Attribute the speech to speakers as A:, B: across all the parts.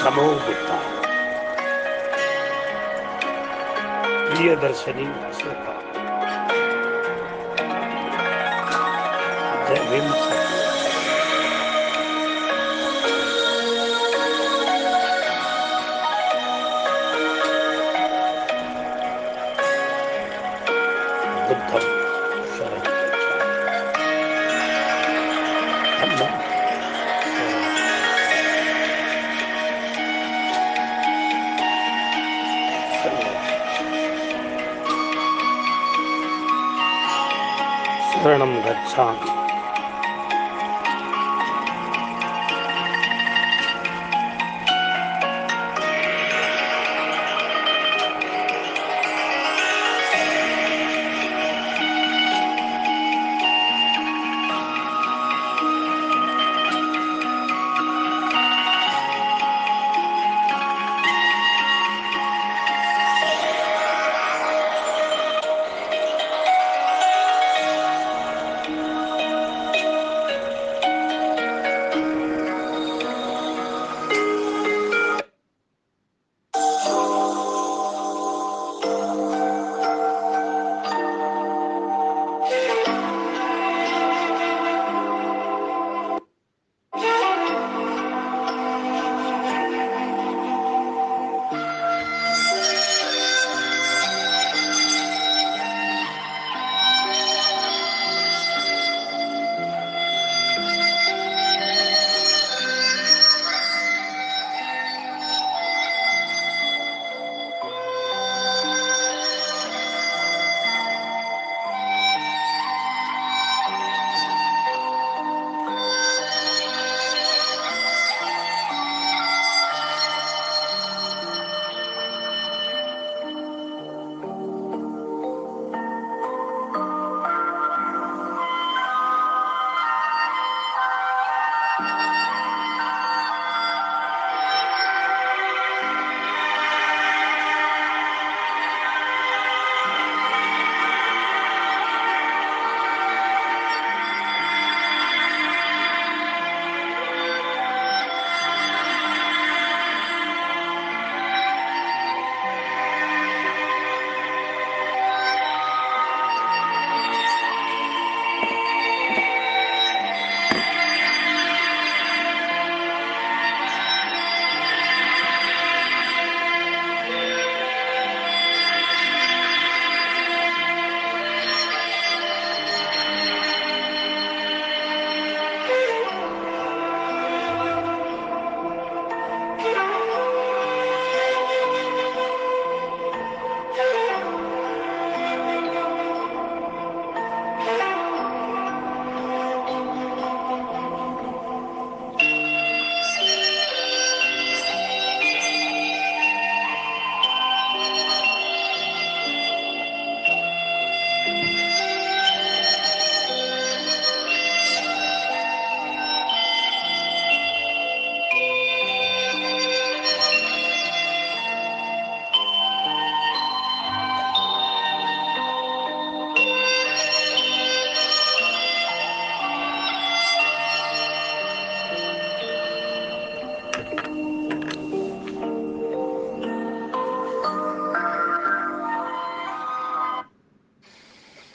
A: नमो बुद्धाय। प्रियदर्शनी अशोका। जय भीम सखी। बुद्धम शरणं गच्छामि। धम्मं शरणं शरणं गच्छामि।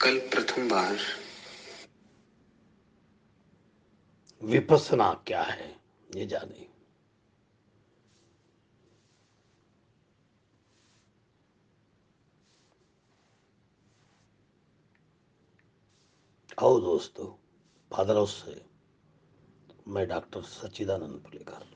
B: कल प्रथम बार
A: विपस्सना क्या है ये जाने। आओ दोस्तों, फादर हाउस से मैं डॉक्टर सच्चिदानंद पुलेकर।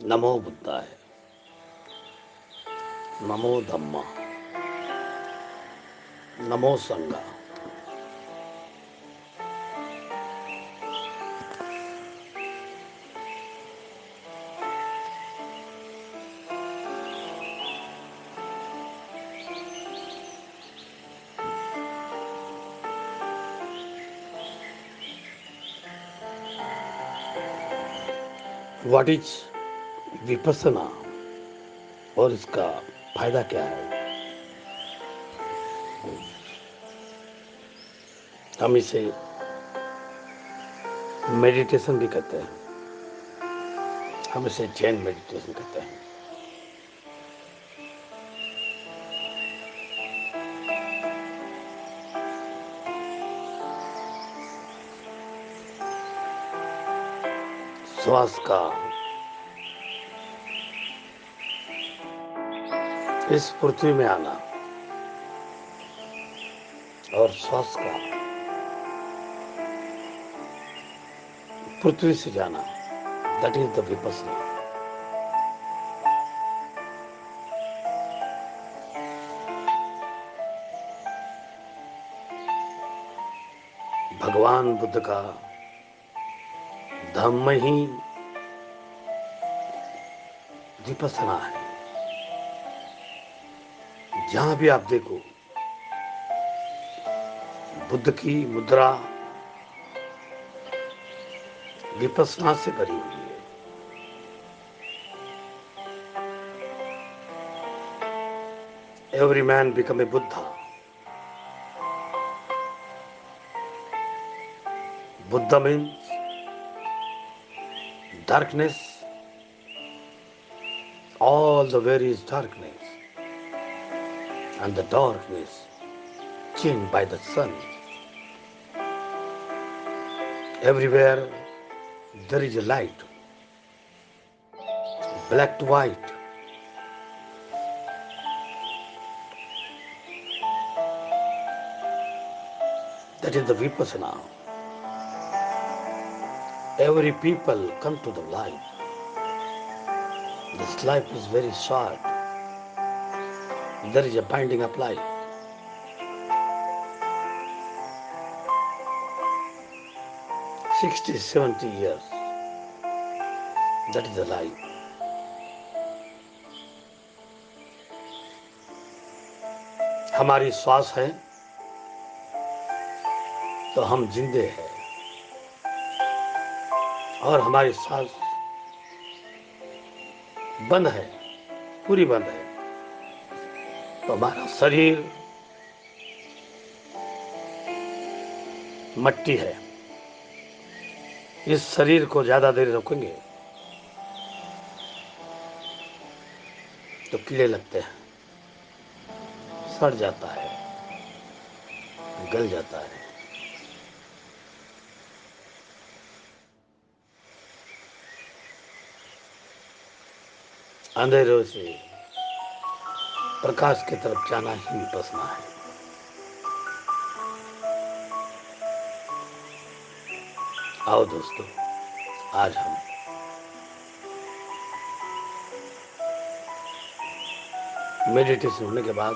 A: नमो बुद्धाय। नमो धम्मा। नमो संघा। व्हाट इज विपස්සना और इसका फायदा क्या है? हम इसे मेडिटेशन भी कहते हैं, हम इसे जैन मेडिटेशन कहते हैं। श्वास का इस पृथ्वी में आना और श्वास का पृथ्वी से जाना, दैट इज द विपස්සना। भगवान बुद्ध का धम्म ही विपස්සना है। जहां भी आप देखो बुद्ध की मुद्रा विपස්සना से भरी हुई है। Every man become a Buddha. Buddha means darkness, all the way is darkness, and the darkness changed by the sun. Everywhere there is a light, black to white. That is the vipassana. Every people come to the light. This life is very short. There is a binding of life. 60, 70 years. That is the life. हमारी श्वास है तो हम जिंदे हैं, और हमारी सांस बंद है, पूरी बंद है, तो हमारा शरीर मट्टी है। इस शरीर को ज्यादा देर रखेंगे तो कीड़े लगते हैं, सड़ जाता है, गल जाता है। अंधेरों से प्रकाश की तरफ जाना ही विपස්සना है। आओ दोस्तों, आज हम मेडिटेशन होने के बाद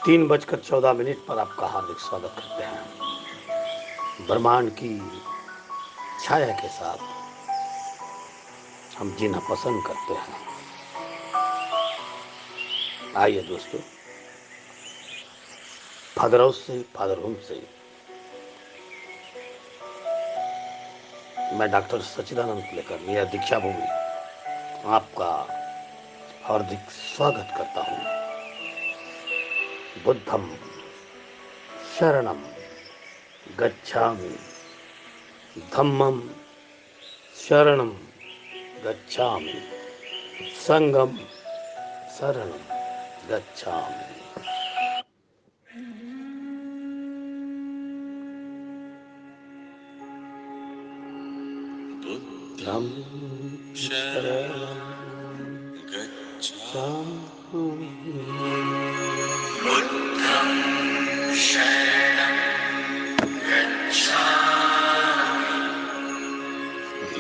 A: 3:14 पर आपका हार्दिक स्वागत करते हैं। ब्रह्मांड की छाया के साथ हम जीना पसंद करते हैं। आइए दोस्तों, फादर हाउस से, फादर होम से मैं डॉक्टर सच्चिदानंद पुलेकर, मेरा दीक्षा भूमि, आपका हार्दिक स्वागत करता हूँ। बुद्धम शरणम गच्छामि, धम्मम शरणम गच्छामि, संगम शरणम गच्छामि। बुद्धं शरणं गच्छामि, बुद्धं शरणं गच्छामि,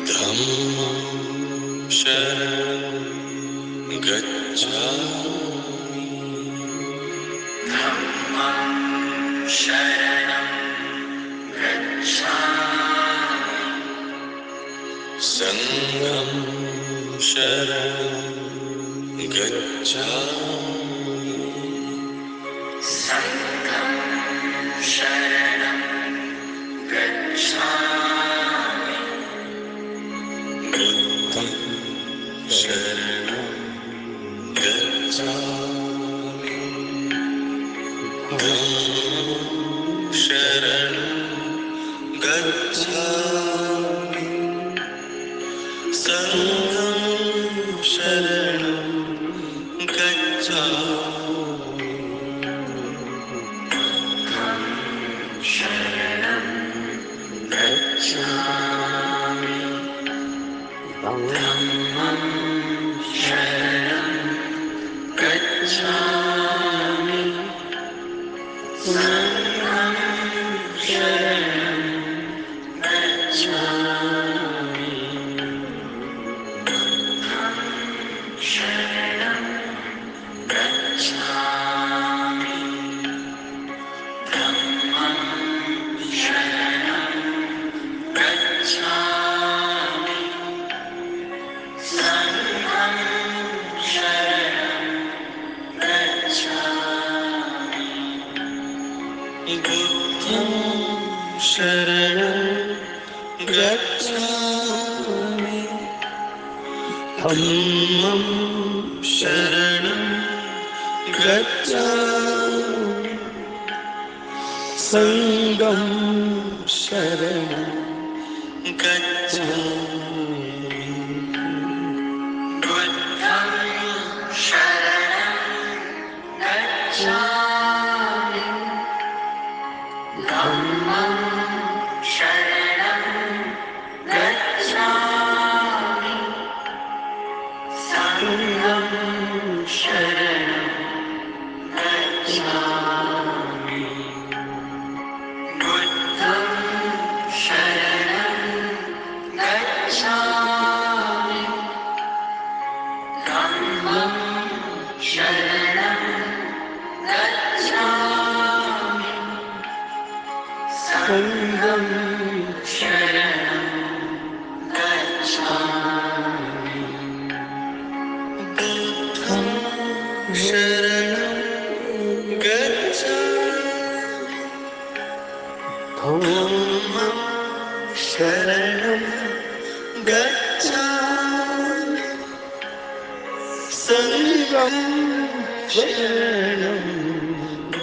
A: धम्मं शरणं गच्छामि, धम्मं शरणं गच्छामि, संघं शरणं गच्छामि, संघं शरणं गच्छामि,
B: शरणं गच्छामि संघं शरणं गच्छामि शरणं गच्छामि धम्मं शरणं गच्छामि संघं शरणं गच्छामि शरणं गच्छामि धम्मं शरणं गच्छामि संघं शरणं गच्छामि बुद्धं शरणं गच्छामि धम्मं शरणं गच्छामि संघं शरणं गच्छामि बुद्धं शरणं गच्छामि धम्मं शरणं गच्छामि संघं शरणं गच्छामि बुद्धं शरणं गच्छामि धम्मं शरणं गच्छामि संघं शरणं गच्छामि बुद्धं शरणं गच्छामि धम्मं शरणं गच्छामि संघं शरणं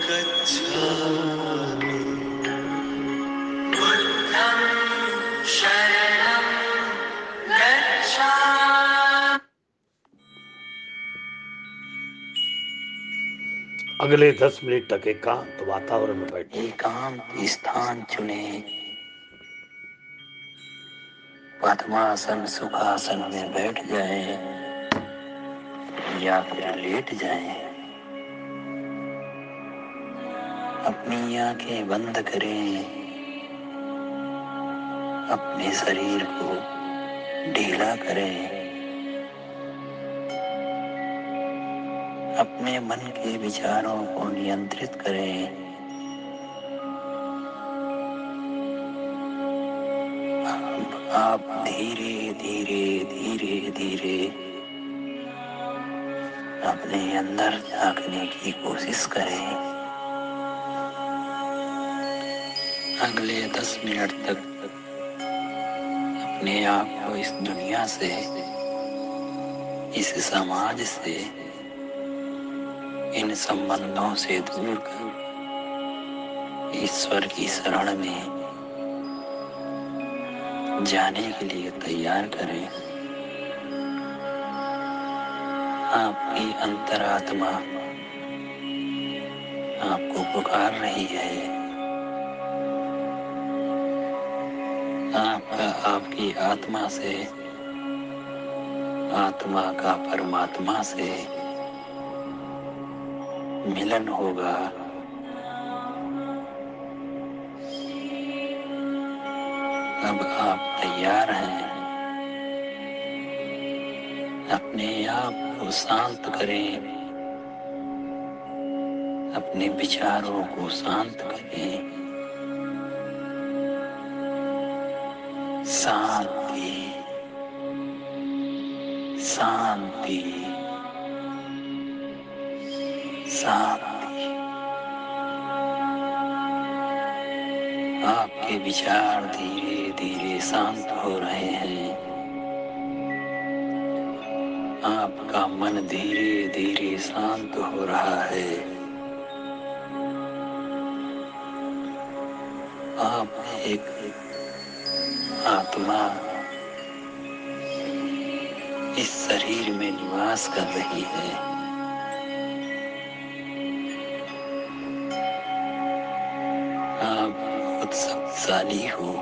B: गच्छामि बुद्धं शरणं गच्छामि।
A: अगले 10 मिनट तक एकांत वातावरण में बैठे,
B: एकांत स्थान चुने, पद्मासन सुखासन में बैठ जाए या फिर लेट जाए। अपनी आंखें बंद करें, अपने शरीर को ढीला करें, अपने मन के विचारों को नियंत्रित करें। आप धीरे धीरे धीरे धीरे अपने अंदर झांकने की कोशिश करें। अगले 10 मिनट तक अपने आप को इस दुनिया से, इस समाज से, इन संबंधों से दूर कर ईश्वर की शरण में जाने के लिए तैयार करें। आपकी अंतरात्मा आपको पुकार रही है। आपकी आत्मा से, आत्मा का परमात्मा से मिलन होगा। अब आप तैयार हैं। अपने आप को शांत करें, अपने विचारों को शांत करें। शांति, शांति, शांति। आपके विचार धीरे धीरे शांत हो रहे हैं। आपका मन धीरे धीरे शांत हो रहा है। आप एक आत्मा इस शरीर में निवास कर रही है। आप बहुत शक्तिशाली हो।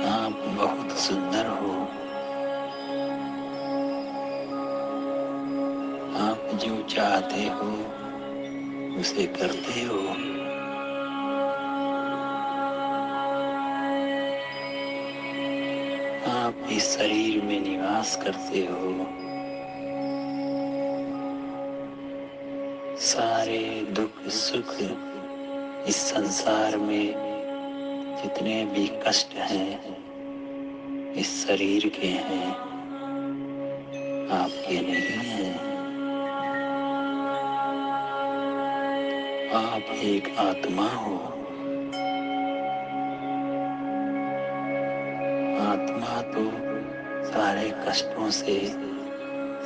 B: आप बहुत सुंदर हो। आप जो चाहते हो उसे करते हो। आप इस शरीर में निवास करते हो। सारे दुख सुख इस संसार में जितने भी कष्ट हैं इस शरीर के हैं, आपके नहीं हैं। आप एक आत्मा हो। आत्मा तो सारे कष्टों से,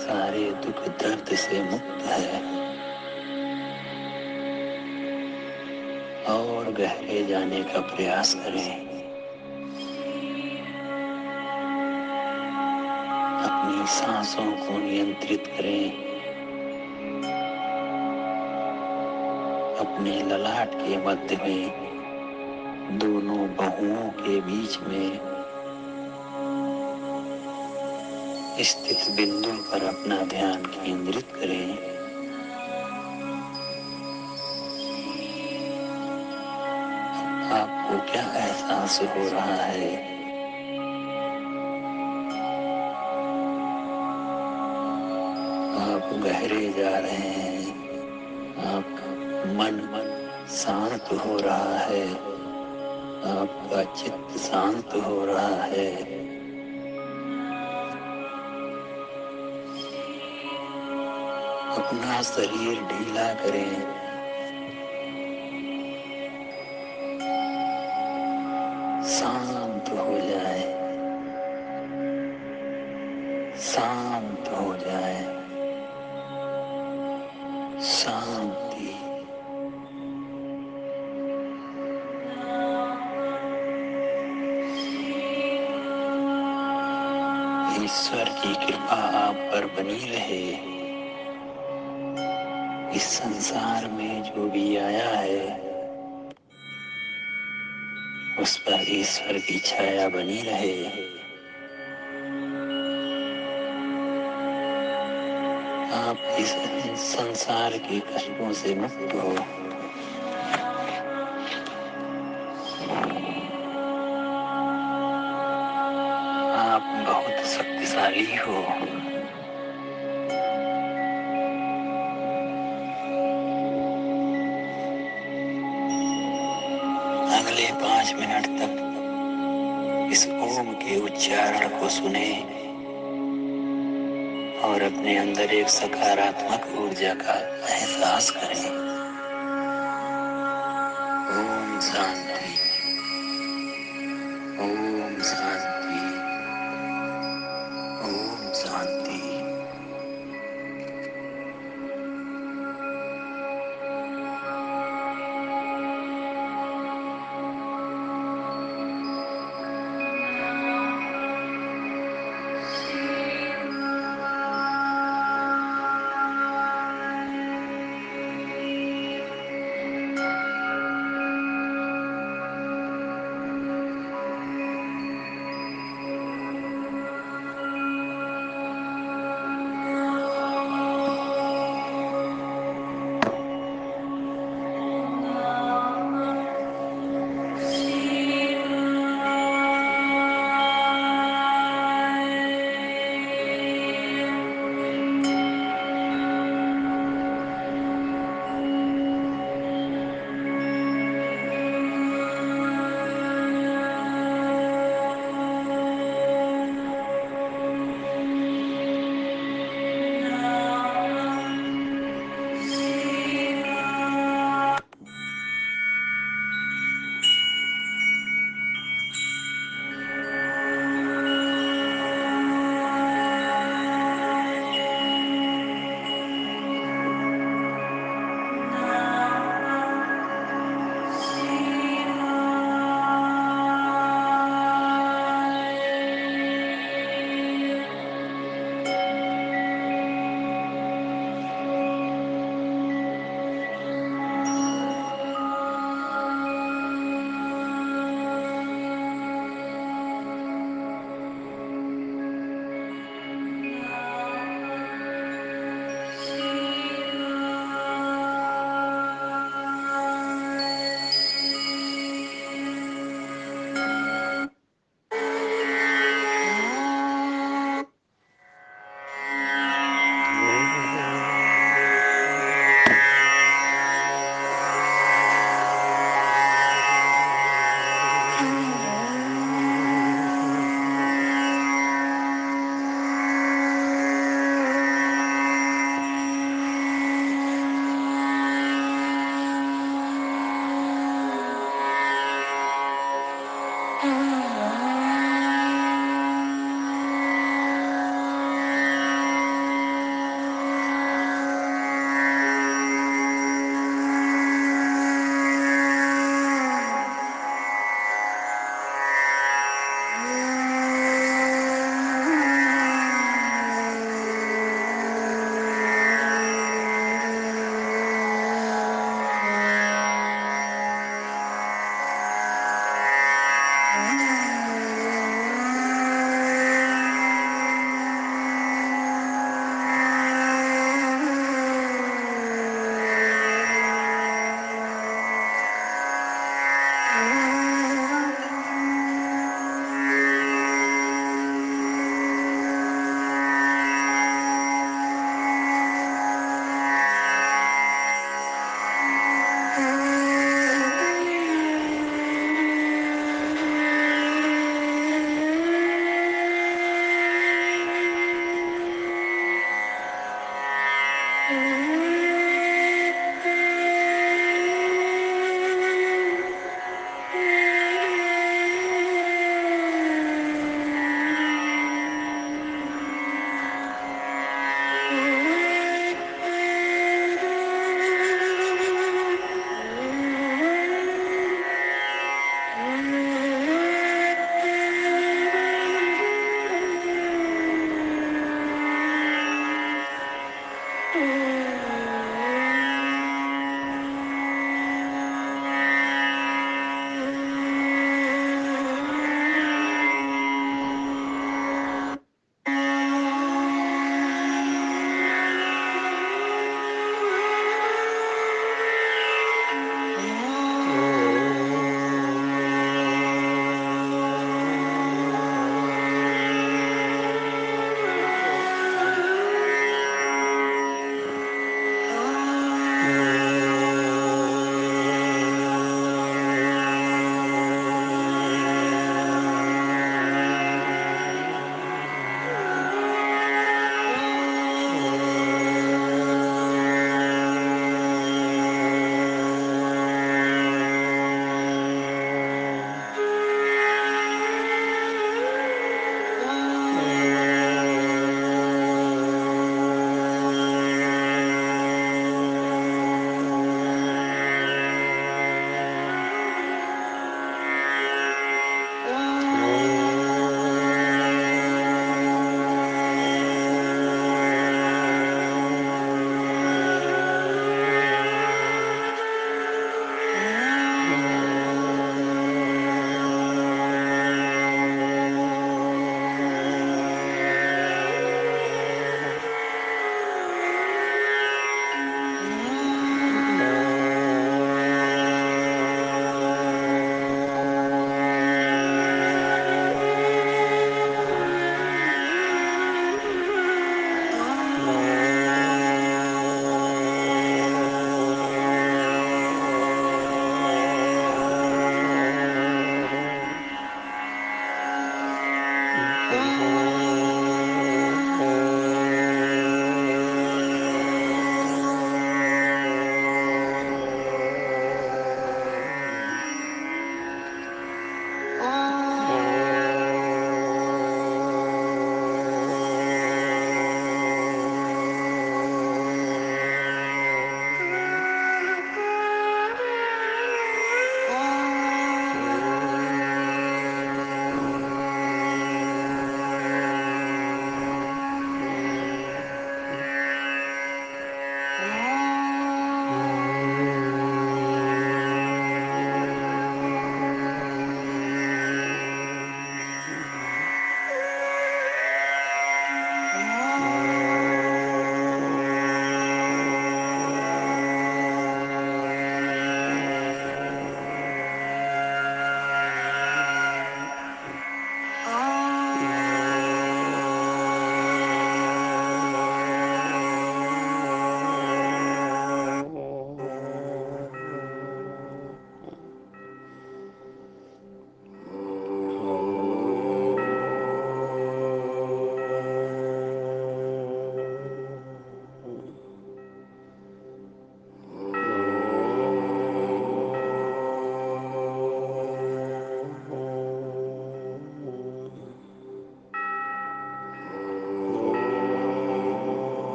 B: सारे दुख दर्द से मुक्त है। और गहरे जाने का प्रयास करें। अपनी सांसों को नियंत्रित करें। अपने ललाट के मध्य में, दोनों बाहुओं के बीच में स्थित बिंदु पर अपना ध्यान केंद्रित करें। आपको क्या एहसास हो रहा है? आप गहरे जा रहे हैं। आपका मन शांत हो रहा है। आपका चित्त शांत हो रहा है। अपना शरीर ढीला करें। शांत हो जाए। शांत हो जाए। शांति। ईश्वर की कृपा आप पर बनी रहे। इस संसार में जो भी आया है उस पर ईश्वर की छाया बनी रहे। आप इस संसार के कष्टों से मुक्त हो। आप बहुत शक्तिशाली हो। अगले 5 मिनट तक इस ओम के उच्चारण को सुने और अपने अंदर एक सकारात्मक ऊर्जा का एहसास करें। ओम शांति। ओम शांति। ओम शांति।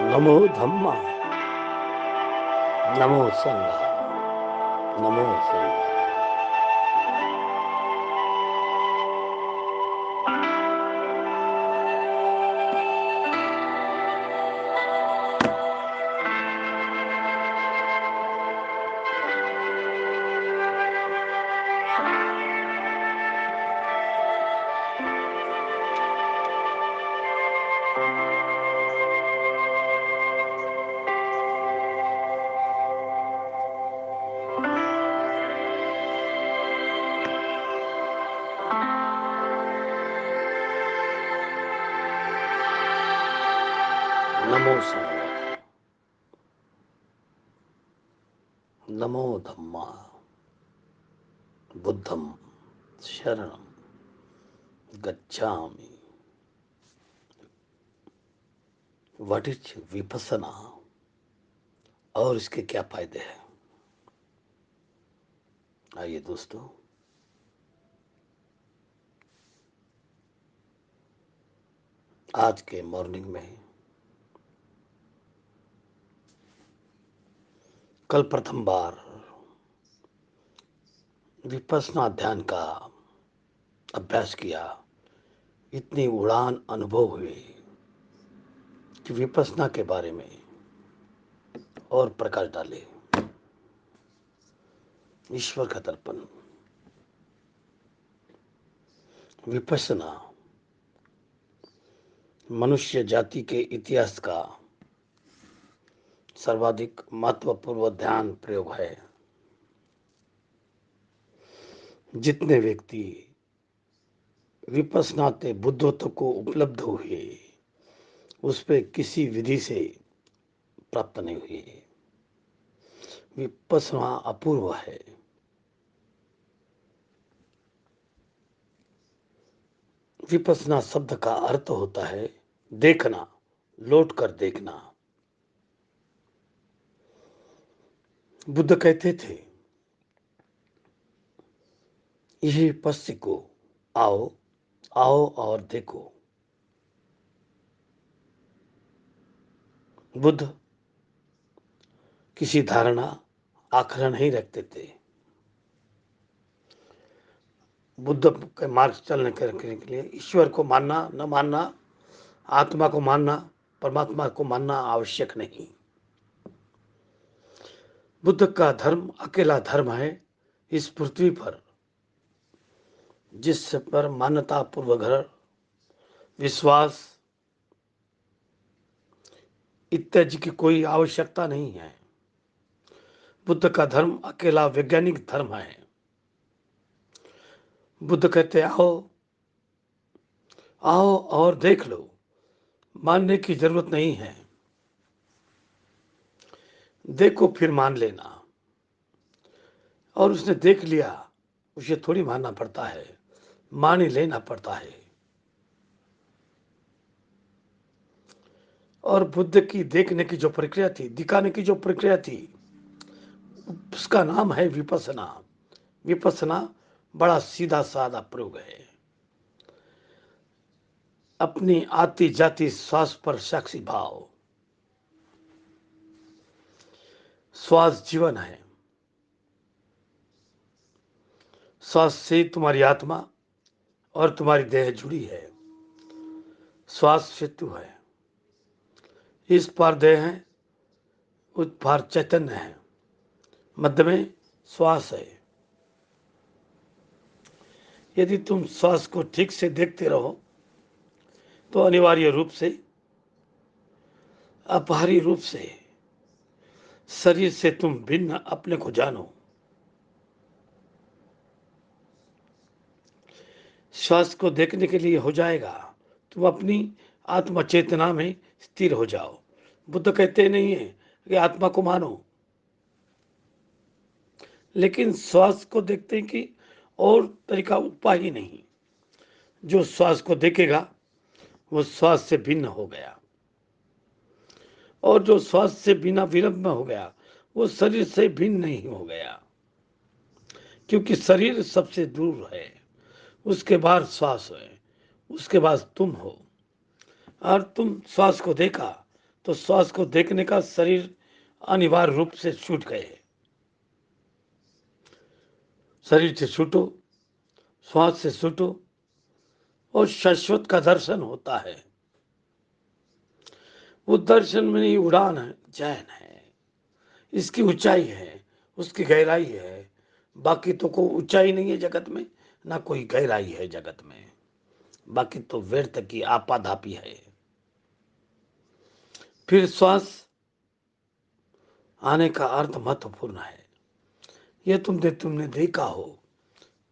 A: नमो धम्मा, नमो संघा, नमो संघा। नमो संघा, नमो धम्मा, बुद्धम शरणम गच्छामि। व्हाट इज विपස්සना और इसके क्या फायदे हैं? आइए दोस्तों, आज के मॉर्निंग में कल प्रथम बार विपස්සना ध्यान का अभ्यास किया। इतनी उड़ान अनुभव हुई कि विपස්සना के बारे में और प्रकाश डाले। ईश्वर का दर्पण। विपස්සना मनुष्य जाति के इतिहास का सर्वाधिक महत्वपूर्ण ध्यान प्रयोग है। जितने व्यक्ति विपස්සना से बुद्धत्व को उपलब्ध हुए, उस पे किसी विधि से प्राप्त नहीं हुई। विपස්සना अपूर्व है। विपස්සना शब्द का अर्थ होता है देखना, लौट कर देखना। बुद्ध कहते थे, यही पश्चिम को आओ, आओ और देखो। बुद्ध किसी धारणा आखिर नहीं रखते थे। बुद्ध के मार्ग चलने के लिए ईश्वर को मानना न मानना, आत्मा को मानना, परमात्मा को मानना आवश्यक नहीं। बुद्ध का धर्म अकेला धर्म है इस पृथ्वी पर जिस पर मान्यता पूर्वग्रह, विश्वास इत्यादि की कोई आवश्यकता नहीं है। बुद्ध का धर्म अकेला वैज्ञानिक धर्म है। बुद्ध कहते आओ, आओ और देख लो। मानने की जरूरत नहीं है, देखो फिर मान लेना। और उसने देख लिया, उसे थोड़ी मानना पड़ता है, मान ही लेना पड़ता है। और बुद्ध की देखने की जो प्रक्रिया थी, दिखाने की जो प्रक्रिया थी, उसका नाम है विपස්සना। विपස්සना बड़ा सीधा साधा प्रयोग है। अपनी आती जाती श्वास पर साक्षी भाव। श्वास जीवन है। श्वास से तुम्हारी आत्मा और तुम्हारी देह जुड़ी है। श्वास सेतु है। इस पार देह है, उस पार चैतन्य है, मध्य में श्वास है। यदि तुम श्वास को ठीक से देखते रहो तो अनिवार्य रूप से, अपहारी रूप से शरीर से तुम भिन्न अपने को जानो। श्वास को देखने के लिए हो जाएगा, तुम अपनी आत्मा चेतना में स्थिर हो जाओ। बुद्ध कहते नहीं है कि आत्मा को मानो, लेकिन श्वास को देखते हैं कि और तरीका उपाय ही नहीं। जो श्वास को देखेगा वो श्वास से भिन्न हो गया, और जो श्वास से बिना विलंब में हो गया वो शरीर से भिन्न नहीं हो गया। क्योंकि शरीर सबसे दूर है, उसके बाद श्वास है, उसके बाद तुम हो। और तुम श्वास को देखा तो श्वास को देखने का शरीर अनिवार्य रूप से छूट गए। शरीर से छूटो, श्वास से छूटो और शाश्वत का दर्शन होता है। वो दर्शन में ही उड़ान है, चैन है, इसकी ऊंचाई है, उसकी गहराई है। बाकी तो कोई ऊंचाई नहीं है जगत में, ना कोई गहराई है जगत में। बाकी तो व्यर्थ की आपाधापी है। फिर श्वास आने का अर्थ महत्वपूर्ण है। यह तुमने देखा हो,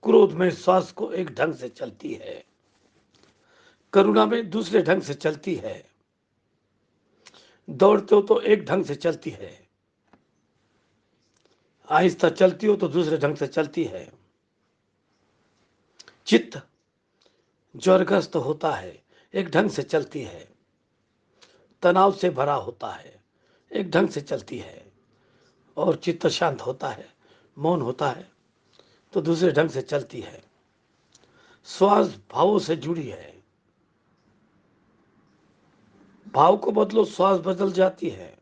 A: क्रोध में श्वास को एक ढंग से चलती है, करुणा में दूसरे ढंग से चलती है, दौड़ते हो तो एक ढंग से चलती है, आहिस्ता चलती हो तो दूसरे ढंग से चलती है। चित्त ज्वरग्रस्त होता है, एक ढंग से चलती है। तनाव से भरा होता है, एक ढंग से चलती है। और चित्त शांत होता है, मौन होता है, तो दूसरे ढंग से चलती है। श्वास भावों से जुड़ी है। भाव को बदलो, श्वास बदल जाती है।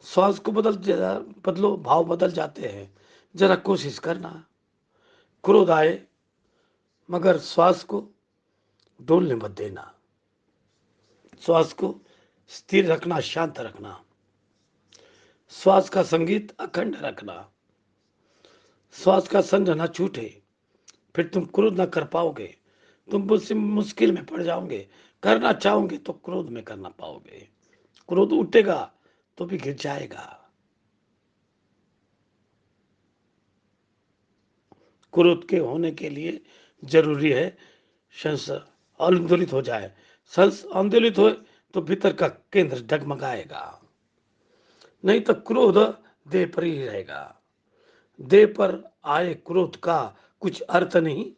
A: श्वास को बदलो, भाव बदल जाते हैं। जरा कोशिश करना। क्रोध आए मगर श्वास को डोलने मत देना। श्वास को स्थिर रखना, शांत रखना। श्वास का संगीत अखंड रखना। श्वास का संग न छूटे, फिर तुम क्रोध न कर पाओगे। तुम मुझसे मुश्किल में पड़ जाओगे। करना चाहोगे तो क्रोध में करना पाओगे। क्रोध उठेगा तो भी गिर जाएगा। क्रोध के होने के लिए जरूरी है संस आंदोलित हो जाए। संस आंदोलित हो तो भीतर का केंद्र डगमगाएगा। नहीं तो क्रोध देह पर ही रहेगा। देह पर आए क्रोध का कुछ अर्थ नहीं,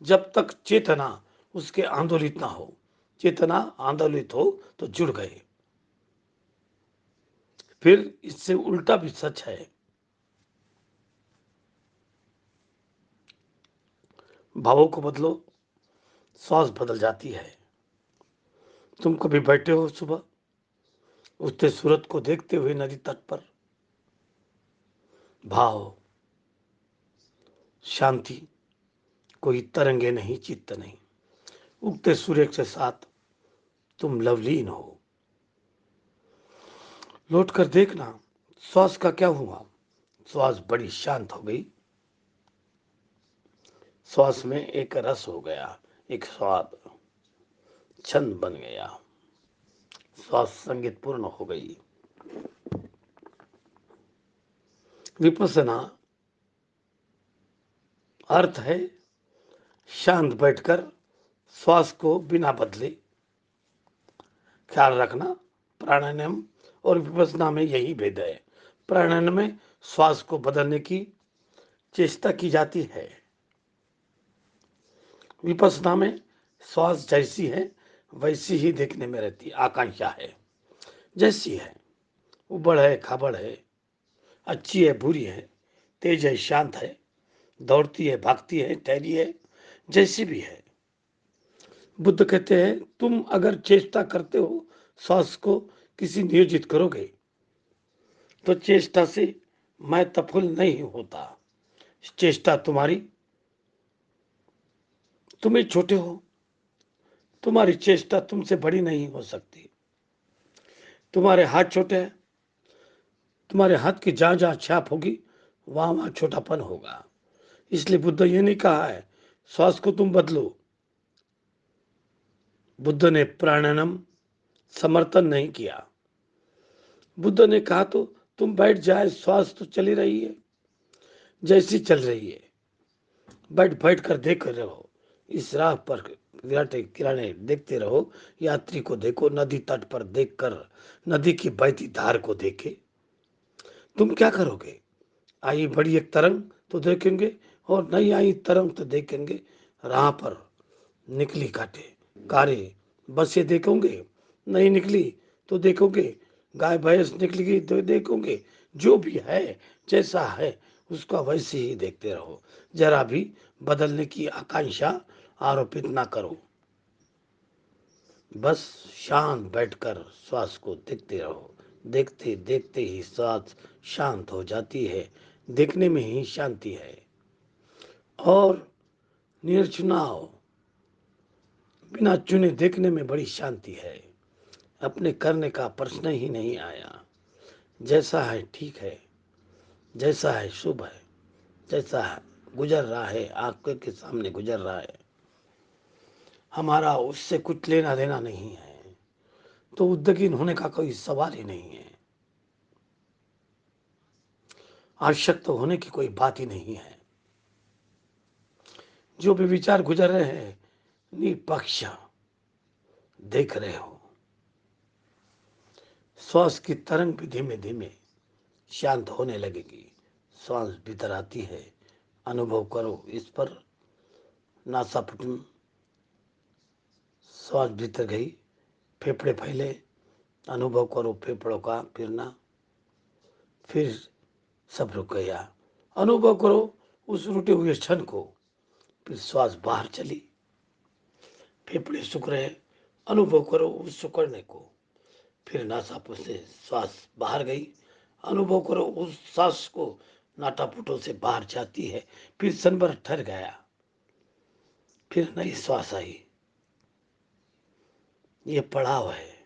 A: जब तक चेतना उसके आंदोलित ना हो। चेतना आंदोलित हो तो जुड़ गए। फिर इससे उल्टा भी सच है। भावों को बदलो, श्वास बदल जाती है। तुम कभी बैठे हो सुबह उगते सूरज को देखते हुए नदी तट पर। भाव, शांति, कोई तरंगे नहीं, चित्त नहीं। उगते सूर्य के साथ तुम लवलीन हो। लौट कर देखना श्वास का क्या हुआ। श्वास बड़ी शांत हो गई। श्वास में एक रस हो गया, एक स्वाद, छंद बन गया। श्वास संगीत पूर्ण हो गई। विपස්සना अर्थ है शांत बैठकर श्वास को बिना बदले। ख्याल रखना, प्राणायाम और विपස්සना में यही भेद है। प्राणायाम में श्वास को बदलने की चेष्टा की जाती है। विपස්සना में श्वास जैसी है वैसी ही देखने में रहती, आकांक्षा है जैसी है। उबड़ है, खाबड़ है, अच्छी है, बुरी है, तेज है, शांत है, दौड़ती है, भागती है, ठहरी है, जैसी भी है। बुद्ध कहते हैं तुम अगर चेष्टा करते हो श्वास को किसी नियोजित करोगे तो चेष्टा से मैं तफुल नहीं होता। चेष्टा तुम्हारी, तुम ही छोटे हो। तुम्हारी चेष्टा तुमसे बड़ी नहीं हो सकती। तुम्हारे हाथ छोटे हैं, तुम्हारे हाथ की जहां जहां छाप होगी वहां वहां छोटापन होगा। इसलिए बुद्ध ये नहीं कहा है श्वास को तुम बदलो। बुद्ध ने प्राणायाम समर्थन नहीं किया। बुद्ध ने कहा तो तुम बैठ जाए, श्वास तो चली रही है जैसी चल रही है। बैठ बैठ कर देख कर रहो। इस राह पर विराटे किराने देखते रहो। यात्री को देखो, नदी तट पर देखकर नदी की बहती धार को देखे। तुम क्या करोगे? आई बड़ी एक तरंग तो देखेंगे और नहीं आई तरंग तो देखेंगे। राह पर निकली काटे कारे बसें देखोगे, नहीं निकली तो देखोगे। गाय भैंस निकली तो देखोगे। जो भी है जैसा है उसका वैसे ही देखते रहो। जरा भी बदलने की आकांक्षा आरोपित ना करो। बस शांत बैठकर श्वास को देखते रहो। देखते देखते ही श्वास शांत हो जाती है। देखने में ही शांति है। और निर्चुनाव बिना चुने देखने में बड़ी शांति है। अपने करने का प्रश्न ही नहीं आया। जैसा है ठीक है, जैसा है शुभ है, जैसा है गुजर रहा है, आंखों के सामने गुजर रहा है, हमारा उससे कुछ लेना देना नहीं है, तो उद्विग्न होने का कोई सवाल ही नहीं है। आशक्त होने की कोई बात ही नहीं है। जो भी विचार गुजर रहे हैं निष्पक्ष देख रहे हो। श्वास की तरंग भी धीमे धीमे शांत होने लगेगी। श्वास भीतर आती है, अनुभव करो इस पर। नासापुटन श्वास भीतर गई, फेफड़े फैले, अनुभव करो फेफड़ों का फिरना। फिर सब रुक गया। अनुभव करो उस रुके हुए क्षण को। फिर श्वास बाहर चली, फेफड़े सूख रहे, अनुभव करो उस सुकड़ने को। फिर नासापुट से श्वास बाहर गई, अनुभव करो उस सांस को। नाटापुटों से बाहर जाती है, फिर क्षण भर ठहर गया, फिर नई श्वास आई। ये पड़ाव है।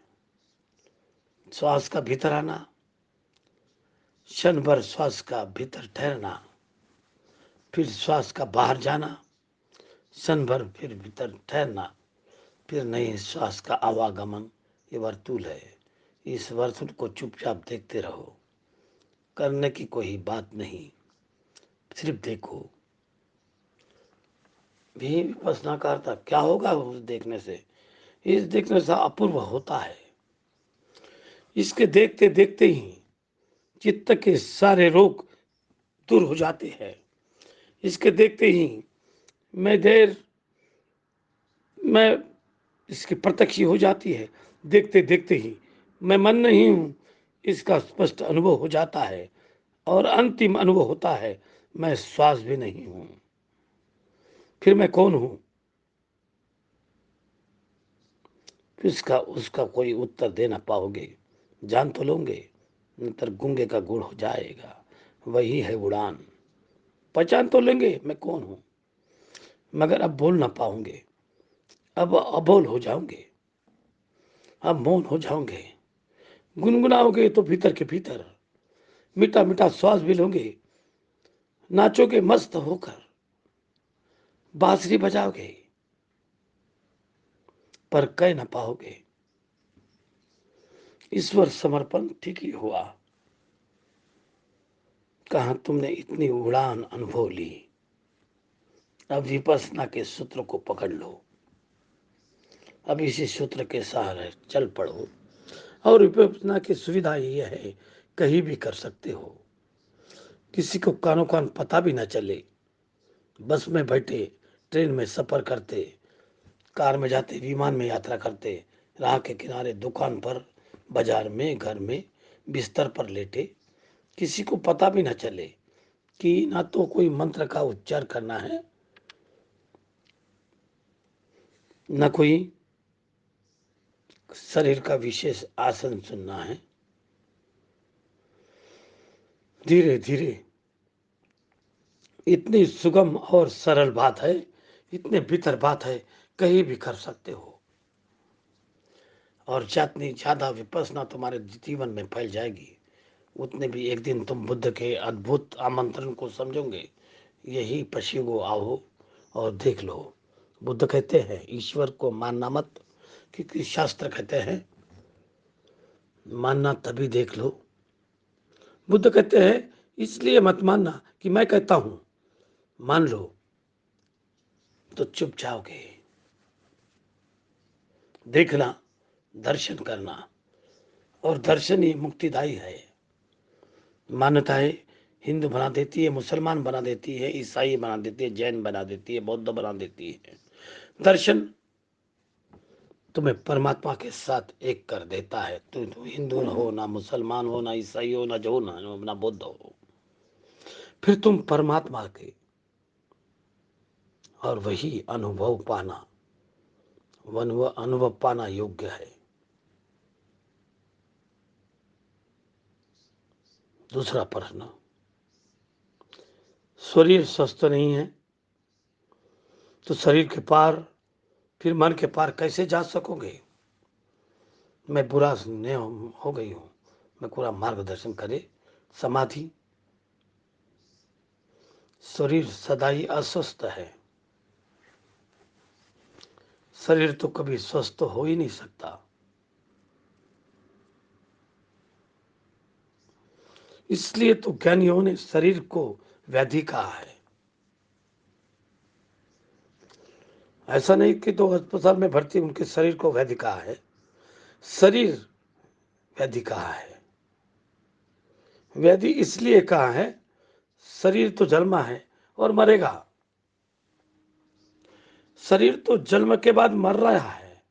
A: श्वास का भीतर आना, क्षण भर श्वास का भीतर ठहरना, फिर श्वास का बाहर जाना, क्षण भर फिर भीतर ठहरना, फिर नई श्वास का आवागमन। ये वर्तुल है। इस वर्तुल को चुपचाप देखते रहो। करने की कोई बात नहीं, सिर्फ देखो। भी विपස්සना करता क्या होगा उस देखने से? इस देखने से अपूर्व होता है। इसके देखते देखते ही चित्त के सारे रोग दूर हो जाते हैं। इसके देखते ही मैं देर मैं इसकी प्रत्यक्ष हो जाती है। देखते देखते ही मैं मन नहीं हूँ, इसका स्पष्ट अनुभव हो जाता है। और अंतिम अनुभव होता है, मैं श्वास भी नहीं हूँ। फिर मैं कौन हूँ? फिर उसका कोई उत्तर दे ना पाओगे। जान तो लोगे, नंतर गूंगे का गुड़ हो जाएगा। वही है उड़ान। पहचान तो लेंगे मैं कौन हूँ, मगर अब बोल ना पाओगे। अब अबोल हो जाओगे, अब मौन हो जाओगे। गुनगुनाओगे तो भीतर के भीतर मीठा मीठा श्वास भी लोगे। नाचोगे मस्त होकर, बांसुरी बजाओगे, पर कह ना पाओगे। ईश्वर समर्पण ठीक ही हुआ। कहाँ तुमने इतनी उड़ान अनुभव ली। अब विपස්සना के सूत्र को पकड़ लो। अब इसी सूत्र के सहारे चल पड़ो। और विपස්සना की सुविधा यह है, कहीं भी कर सकते हो। किसी को कानो कान पता भी ना चले। बस में बैठे, ट्रेन में सफर करते, कार में जाते, विमान में यात्रा करते, राह के किनारे, दुकान पर, बाजार में, घर में, बिस्तर पर लेटे, किसी को पता भी ना चले कि ना तो कोई मंत्र का उच्चार करना है, न कोई शरीर का विशेष आसन सुनना है। धीरे धीरे इतनी सुगम और सरल बात है, इतने भीतर बात है, कहीं भी कर सकते हो। और जितनी ज्यादा विपස්සना तुम्हारे जीवन में फैल जाएगी, उतने भी एक दिन तुम बुद्ध के अद्भुत आमंत्रण को समझोगे। यही पशिगो आओ और देख लो। बुद्ध कहते हैं ईश्वर को मानना मत, क्योंकि शास्त्र कहते हैं मानना तभी देख लो। बुद्ध कहते हैं इसलिए मत मानना कि मैं कहता हूं, मान लो तो चुप जाओगे। देखना, दर्शन करना, और दर्शन ही मुक्तिदायी है। मान्यताएं हिंदू बना देती है, मुसलमान बना देती है, ईसाई बना देती है, जैन बना देती है, बौद्ध बना देती है। दर्शन तुम्हें परमात्मा के साथ एक कर देता है। तुम हिंदू हो ना, मुसलमान हो ना, ईसाई हो ना, जो ना बौद्ध हो, फिर तुम परमात्मा के, और वही अनुभव पाना, वह अनुभव पाना योग्य है। दूसरा प्रश्न, शरीर स्वस्थ नहीं है तो शरीर के पार फिर मन के पार कैसे जा सकोगे? मैं बुरा नहीं हो गई हूँ, मैं पूरा मार्गदर्शन करे। समाधि, शरीर सदा ही अस्वस्थ है, शरीर तो कभी स्वस्थ हो ही नहीं सकता। इसलिए तो ज्ञानियों ने शरीर को व्याधि कहा है। ऐसा नहीं कि तो अस्पताल में भर्ती उनके शरीर को व्याधि कहा है, शरीर व्याधि कहा है। व्याधि इसलिए कहा है, शरीर तो जन्मा है और मरेगा। शरीर तो जन्म के बाद मर रहा है।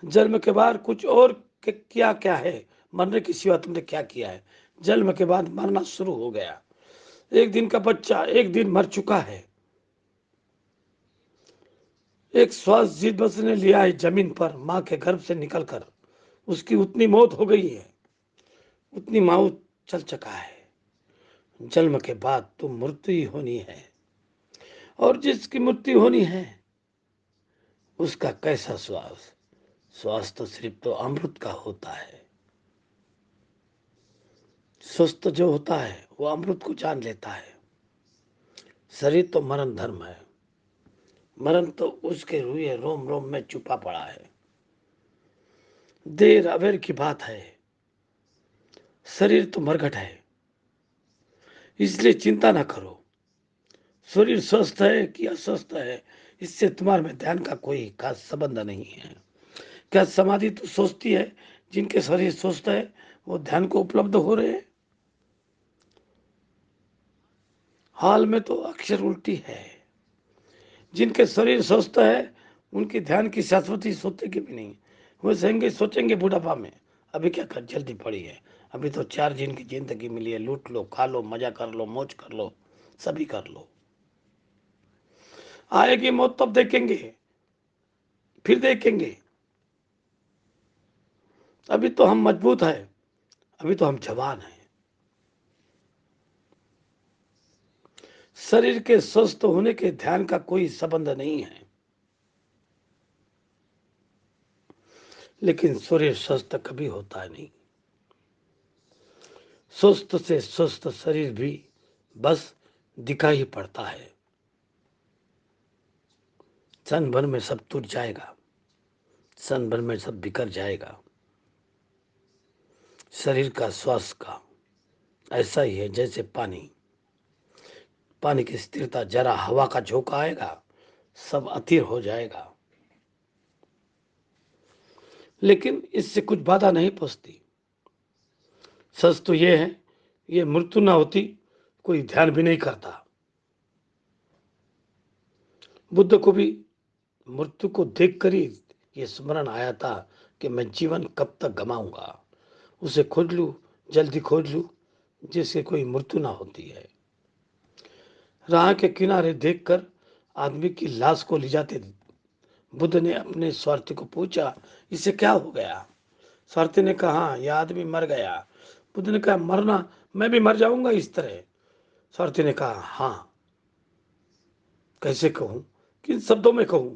A: जन्म के बाद कुछ और क्या क्या है, मरने की सिवा तुमने क्या किया है? जन्म के बाद मरना शुरू हो गया। एक दिन का बच्चा एक दिन मर चुका है। एक श्वास जिस बच्चे ने लिया है जमीन पर माँ के गर्भ से निकलकर, उसकी उतनी मौत हो गई है, उतनी मौत चल चुका है। जन्म के बाद तो मृत्यु ही होनी है, और जिसकी मृत्यु होनी है उसका कैसा श्वास? श्वास तो सिर्फ तो अमृत का होता है। स्वस्थ जो होता है वो अमृत को जान लेता है। शरीर तो मरण धर्म है, मरण तो उसके रुए रोम रोम में छुपा पड़ा है। देर अबेर की बात है, शरीर तो मरघट है, इसलिए चिंता ना करो। शरीर स्वस्थ है कि अस्वस्थ है, इससे तुम्हारे में ध्यान का कोई खास संबंध नहीं है। क्या समाधि तो सोचती है जिनके शरीर स्वस्थ है वो ध्यान को उपलब्ध हो रहे हैं? हाल में तो अक्षर उल्टी है। जिनके शरीर स्वस्थ है उनकी ध्यान की शाश्वती सोचेंगे भी नहीं। वो सोचेंगे बुढ़ापा में अभी क्या कर जल्दी पड़ी है, अभी तो 4 दिन की जिंदगी मिली है, लूट लो, खा लो, मजा कर लो, मौज कर लो, सभी कर लो। आएगी मौत तब देखेंगे, फिर देखेंगे। अभी तो हम मजबूत है, अभी तो हम जवान हैं। शरीर के स्वस्थ होने के ध्यान का कोई संबंध नहीं है, लेकिन शरीर स्वस्थ कभी होता नहीं। स्वस्थ से स्वस्थ शरीर भी बस दिखाई पड़ता है। क्षण भर में सब टूट जाएगा, क्षण भर में सब बिखर जाएगा। शरीर का श्वास का ऐसा ही है जैसे पानी। पानी की स्थिरता, जरा हवा का झोंका आएगा सब अधीर हो जाएगा, लेकिन इससे कुछ बाधा नहीं पहुंचती। सच तो ये है, ये मृत्यु ना होती कोई ध्यान भी नहीं करता। बुद्ध को भी मृत्यु को देखकर ही ये स्मरण आया था कि मैं जीवन कब तक गमाऊंगा, उसे खोज लूं, जल्दी खोज लूं जिससे कोई मृत्यु ना होती है। राह के किनारे देखकर आदमी की लाश को ले जाते थे। बुद्ध ने अपने स्वार्थी को पूछा, इसे क्या हो गया? स्वार्थी ने कहा, यह आदमी मर गया। बुद्ध ने कहा, मरना? मैं भी मर जाऊंगा इस तरह? स्वार्थी ने कहा, हाँ। कैसे कहूं, किन शब्दों में कहूं?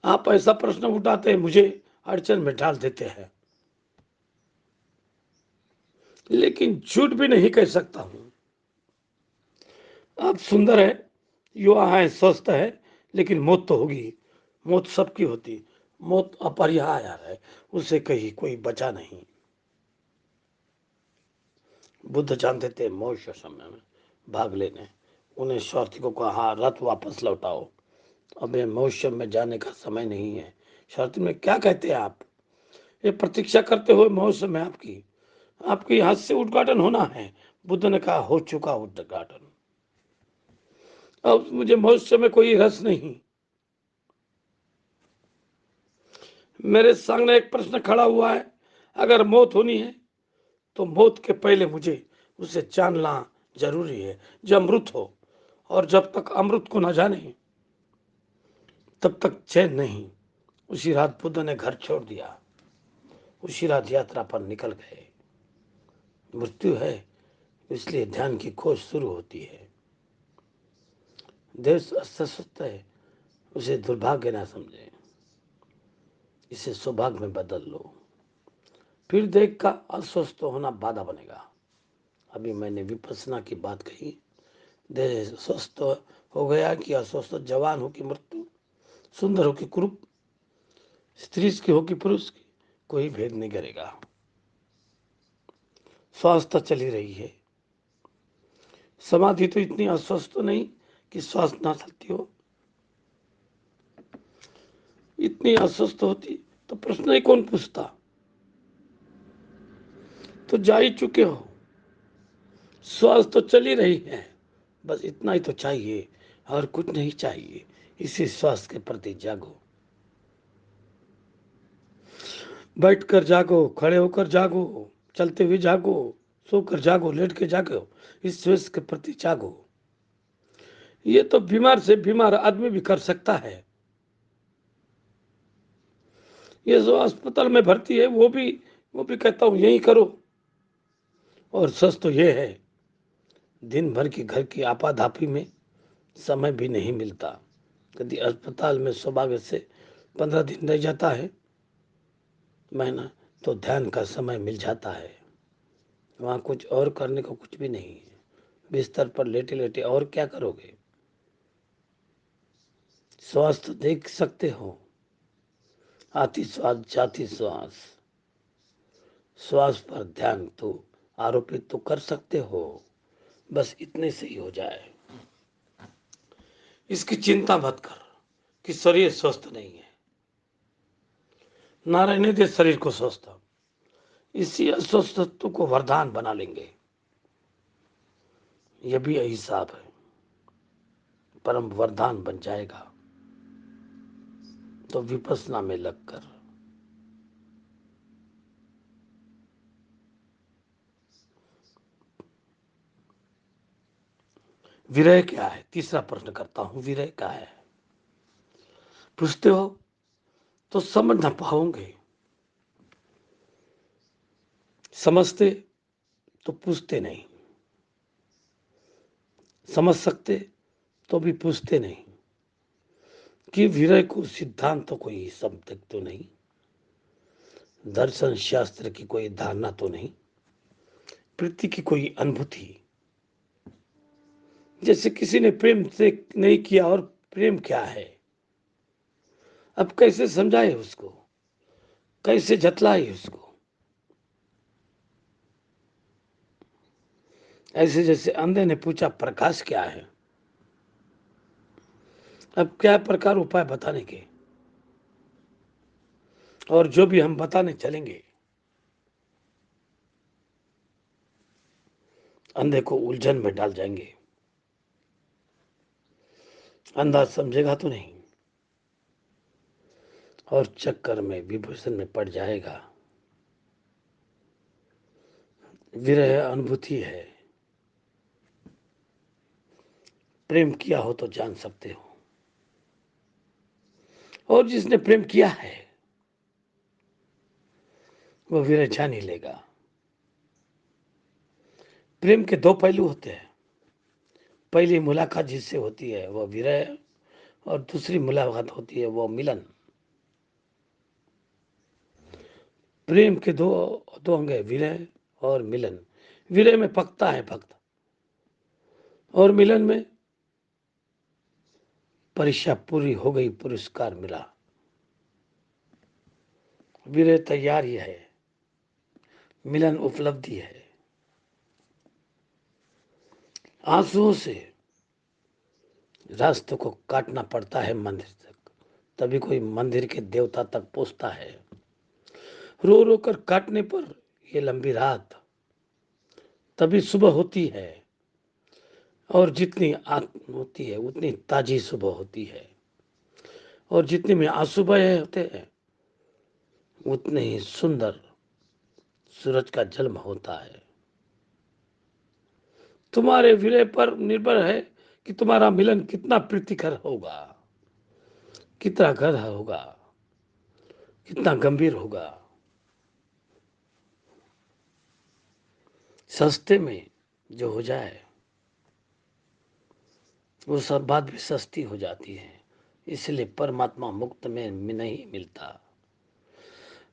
A: आप ऐसा प्रश्न उठाते हैं, मुझे अड़चन में डाल देते हैं। लेकिन झूठ भी नहीं कह सकता हूं। आप सुंदर है, युवा है, स्वस्थ है, लेकिन मौत तो होगी। मौत सबकी होती, मौत अपरिहार्य है, उसे कहीं कोई बचा नहीं। बुद्ध जानते थे मनुष्य समय में भाग लेने। उन्हें स्वार्थी को कहा, हाँ, रथ वापस लौटाओ, अब ये मनुष्य में जाने का समय नहीं है। स्वार्थी में क्या कहते हैं आप? ये प्रतीक्षा करते हुए मनुष्य में आपकी आपके हाथ से उद्घाटन होना है। बुद्ध ने कहा, हो चुका उद्घाटन, अब मुझे मनुष्य में कोई रस नहीं। मेरे सामने एक प्रश्न खड़ा हुआ है, अगर मौत होनी है तो मौत के पहले मुझे उसे जानना जरूरी है जो अमृत हो, और जब तक अमृत को न जाने तब तक चैन नहीं। उसी रात बुद्ध ने घर छोड़ दिया, उसी रात यात्रा पर निकल गए। मृत्यु है, इसलिए ध्यान की खोज शुरू होती है। देश अस्वस्थ है, उसे दुर्भाग्य ना समझे, इसे सौभाग्य में बदल लो। फिर देख का अस्वस्थ होना बाधा बनेगा। अभी मैंने विपස්සना की बात कही। देह स्वस्थ हो गया कि अस्वस्थ, जवान हो कि मृत्यु, सुंदर हो कि कुरूप, स्त्री की हो कि पुरुष की, कोई भेद नहीं करेगा। श्वास तो चली रही है। समाधि तो इतनी अस्वस्थ नहीं कि श्वास ना चलती हो। इतनी अस्वस्थ होती तो प्रश्न ही कौन पूछता। तो जा ही चुके हो, श्वास तो चली रही है, बस इतना ही तो चाहिए और कुछ नहीं चाहिए। इसी श्वास के प्रति जागो। बैठकर जागो, खड़े होकर जागो, चलते हुए जागो, सोकर जागो, लेट के जागो, इस श्वास के प्रति जागो। ये तो बीमार से बीमार आदमी भी कर सकता है। ये जो अस्पताल में भर्ती है वो भी कहता हूँ यही करो। और सच तो ये है, दिन भर की घर की आपाधापी में समय भी नहीं मिलता। यदि अस्पताल में सौभाग्य से 15 दिन रह जाता है महीना, तो ध्यान का समय मिल जाता है। वहाँ कुछ और करने को कुछ भी नहीं है। बिस्तर पर लेटे लेटे और क्या करोगे। श्वास तो देख सकते हो, आती श्वास जाती श्वास। श्वास पर ध्यान तो आरोपित तो कर सकते हो, बस इतने से ही हो जाए। इसकी चिंता मत कर कि शरीर स्वस्थ नहीं है, ना रहने दे शरीर को स्वस्थ। इसी अस्वस्थत्व को वरदान बना लेंगे। यह भी हिसाब है, परम वरदान बन जाएगा। तो विपස්සना में लगकर विरह क्या है, तीसरा प्रश्न करता हूं, विरह क्या है। पूछते हो तो समझ ना पाओगे, समझते तो पूछते नहीं, समझ सकते तो भी पूछते नहीं कि विरह को सिद्धांत तो कोई शब्द तो नहीं, दर्शन शास्त्र की कोई धारणा तो नहीं, प्रीति की कोई अनुभूति। जैसे किसी ने प्रेम से नहीं किया, और प्रेम क्या है, अब कैसे समझाए उसको, कैसे जतलाए उसको। ऐसे जैसे अंधे ने पूछा प्रकाश क्या है, अब क्या प्रकार उपाय बताने के। और जो भी हम बताने चलेंगे, अंधे को उलझन में डाल जाएंगे। अंधा समझेगा तो नहीं, और चक्कर में विभूषण में पड़ जाएगा। विरह अनुभूति है, प्रेम किया हो तो जान सकते हो। और जिसने प्रेम किया है वो विरह जान ही लेगा। प्रेम के दो पहलू होते हैं। पहली मुलाकात जिससे होती है वो विरह, और दूसरी मुलाकात होती है वो मिलन। प्रेम के दो दो अंग है, विरह और मिलन। विरह में पकता है भक्त, और मिलन में परीक्षा पूरी हो गई, पुरस्कार मिला। विरह तैयारी है, मिलन उपलब्धि है। आंसुओं से रास्ते को काटना पड़ता है मंदिर तक, तभी कोई मंदिर के देवता तक पहुंचता है। रो रो कर काटने पर ये लंबी रात, तभी सुबह होती है। और जितनी आत्म होती है उतनी ताजी सुबह होती है। और जितने में आंसू बहे होते हैं उतने ही सुंदर सूरज का जन्म होता है। तुम्हारे विरह पर निर्भर है कि तुम्हारा मिलन कितना प्रीतिकर होगा, कितना गधा होगा, कितना गंभीर होगा। सस्ते में जो हो जाए वो सब बात भी सस्ती हो जाती है। इसलिए परमात्मा मुक्त में नहीं मिलता,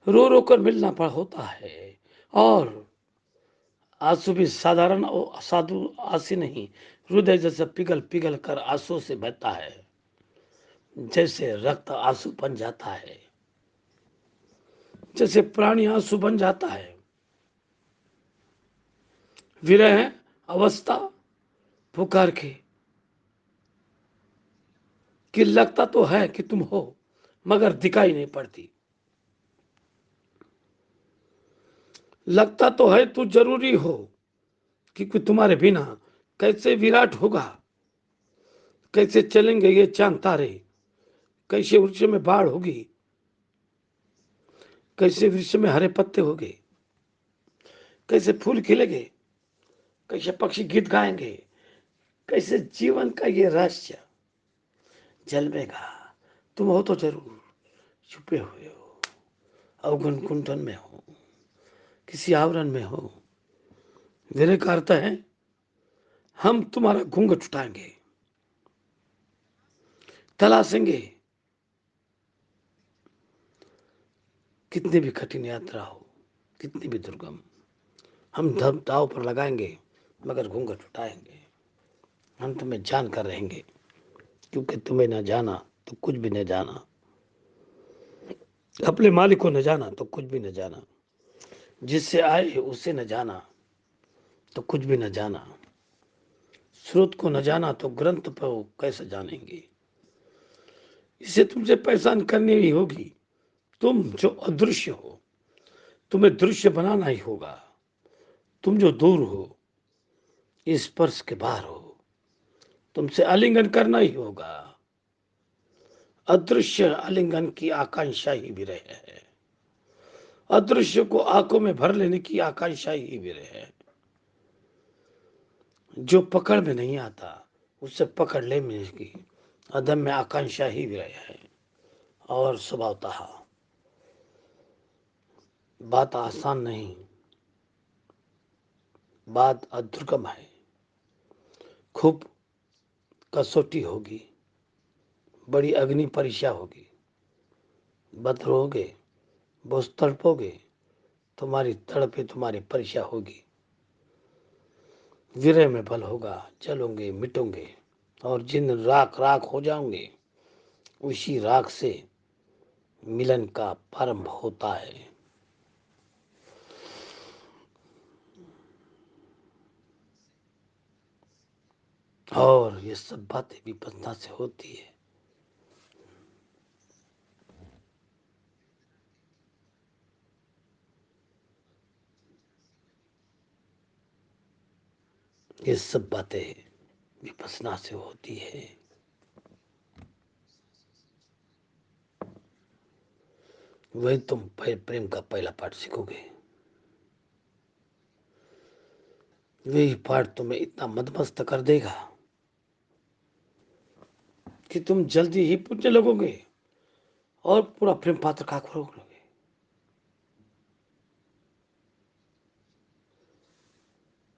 A: रो रो कर मिलना पड़ होता है। और आंसू भी साधारण और साधु आंसू नहीं, हृदय जैसे पिघल पिघल कर आंसू से बहता है, जैसे रक्त आंसू बन जाता है, जैसे प्राणी आंसू बन जाता है। विरह अवस्था पुकार के कि लगता तो है कि तुम हो, मगर दिखाई नहीं पड़ती। लगता तो है तू जरूरी हो, क्योंकि तुम्हारे बिना कैसे विराट होगा, कैसे चलेंगे ये चांद तारे, कैसे वृक्ष में बाढ़ होगी, कैसे वृक्ष में हरे पत्ते होंगे, कैसे फूल खिलेंगे, कैसे पक्षी गीत गाएंगे, कैसे जीवन का ये रहस्य जलमेगा। तुम हो तो जरूर, छुपे हुए हो, अवगुण कुंठन में हो, किसी आवरण में हो। मेरे का अर्थ है हम तुम्हारा घूंघट उठाएंगे, तलाशेंगे। कितनी भी कठिन यात्रा हो, कितनी भी दुर्गम, हम दाव पर लगाएंगे, मगर घूंघट उठाएंगे। हम तुम्हें जान कर रहेंगे, क्योंकि तुम्हें न जाना तो कुछ भी न जाना, अपने मालिक को न जाना तो कुछ भी न जाना, जिससे आए उसे न जाना तो कुछ भी न जाना, स्रोत को न जाना तो ग्रंथ पर कैसे जानेंगे। इसे तुमसे पहचान करनी ही होगी। तुम जो अदृश्य हो, तुम्हें दृश्य बनाना ही होगा। तुम जो दूर हो, स्पर्श के बाहर हो, तुमसे आलिंगन करना ही होगा। अदृश्य आलिंगन की आकांक्षा ही विरह है, अदृश्य को आंखों में भर लेने की आकांक्षा ही विरह है। जो पकड़ में नहीं आता उससे पकड़ लेने की अदम्य आकांक्षा ही विरह है। और स्वभावतः बात आसान नहीं, बात अदुर्गम है। खूब कसौटी होगी, बड़ी अग्नि परीक्षा होगी, बदरोगे, बहुत तड़पोगे, तुम्हारी तड़पे तुम्हारी परीक्षा होगी। विरह में बल होगा, जलोगे मिटोगे, और जिन राख राख हो जाओगे, उसी राख से मिलन का प्रारंभ होता है। और ये सब बातें विपन्नता से होती है। ये सब बातें विपन्नता से होती है। वही तुम प्रेम का पहला पाठ सीखोगे। वही पाठ तुम्हें इतना मदमस्त कर देगा कि तुम जल्दी ही पूछने लगोगे और पूरा प्रेम पात्र का खोलोगे।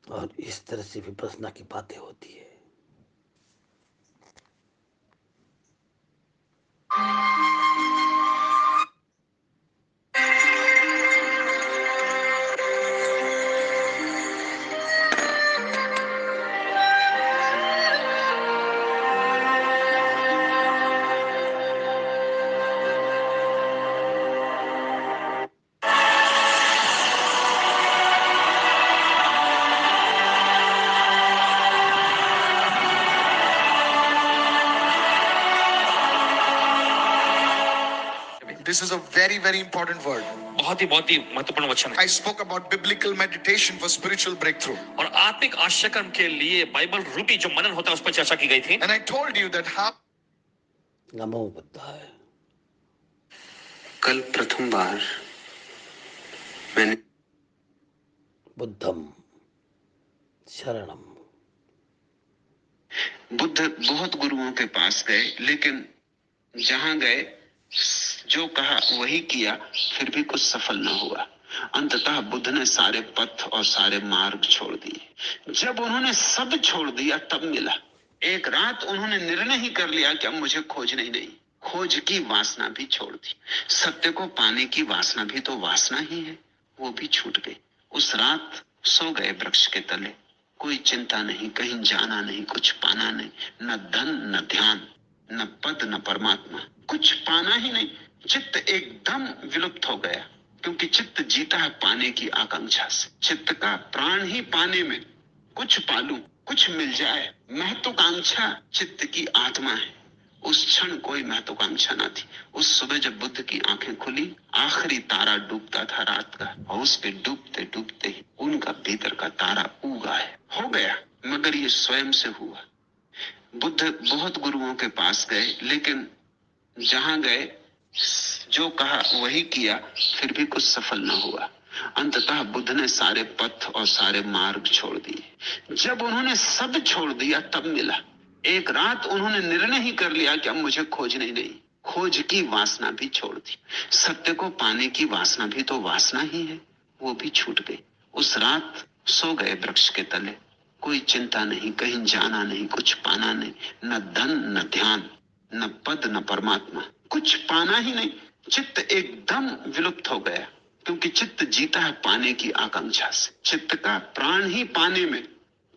A: और इस तरह से विपन्नता की बातें होती है।
B: This is a very, very important word. बहुत ही महत्वपूर्ण वचन है। I spoke about biblical meditation for spiritual breakthrough. और आत्मिक आश्चर्य के लिए बाइबल रूपी जो मनन होता है उस पर चर्चा की गई थी। And I told you that how
A: नमो बुद्धाय।
B: कल प्रथम बार मैंने
A: बुद्धम शरणम।
B: बुद्ध बहुत गुरुओं के पास गए, लेकिन जहां गए जो कहा वही किया, फिर भी कुछ सफल न हुआ। अंततः बुद्ध ने सारे पथ और सारे मार्ग छोड़ दिए। जब उन्होंने सब छोड़ दिया तब मिला। एक रात उन्होंने निर्णय ही कर लिया कि अब मुझे खोजना ही नहीं। खोज की वासना भी छोड़ दी। सत्य को पाने की वासना भी तो वासना ही है, वो भी छूट गई। उस रात सो गए वृक्ष के तले। कोई चिंता नहीं, कहीं जाना नहीं, कुछ पाना नहीं, न धन न ध्यान, न पद न परमात्मा, कुछ पाना ही नहीं। चित्त एकदम विलुप्त हो गया, क्योंकि चित्त जीता है पाने की आकांक्षा से। चित्त का प्राण ही पाने में, कुछ पालूं, कुछ मिल जाए, महत्वाकांक्षा चित्त की आत्मा है। उस क्षण कोई महत्वाकांक्षा ना थी। उस सुबह जब बुद्ध की आंखें खुली, आखिरी तारा डूबता था रात का, और उस पे डूबते डूबते ही उनका भीतर का तारा उगा है, हो गया। मगर ये स्वयं से हुआ। बुद्ध बहुत गुरुओं के पास गए, लेकिन जहां गए जो कहा वही किया, फिर भी कुछ सफल न हुआ। अंततः बुद्ध ने सारे पथ और सारे मार्ग छोड़ दिए। जब उन्होंने सब छोड़ दिया तब मिला। एक रात उन्होंने निर्णय ही कर लिया कि अब मुझे खोजना ही नहीं। खोज की वासना भी छोड़ दी। सत्य को पाने की वासना भी तो वासना ही है, वो भी छूट गई। उस रात सो गए वृक्ष के तले। कोई चिंता नहीं, कहीं जाना नहीं, कुछ पाना नहीं, न धन न ध्यान, न पद न परमात्मा, कुछ पाना ही नहीं। चित्त एकदम विलुप्त हो गया, क्योंकि चित्त जीता है पाने की आकांक्षा से। चित्त का प्राण ही पाने में,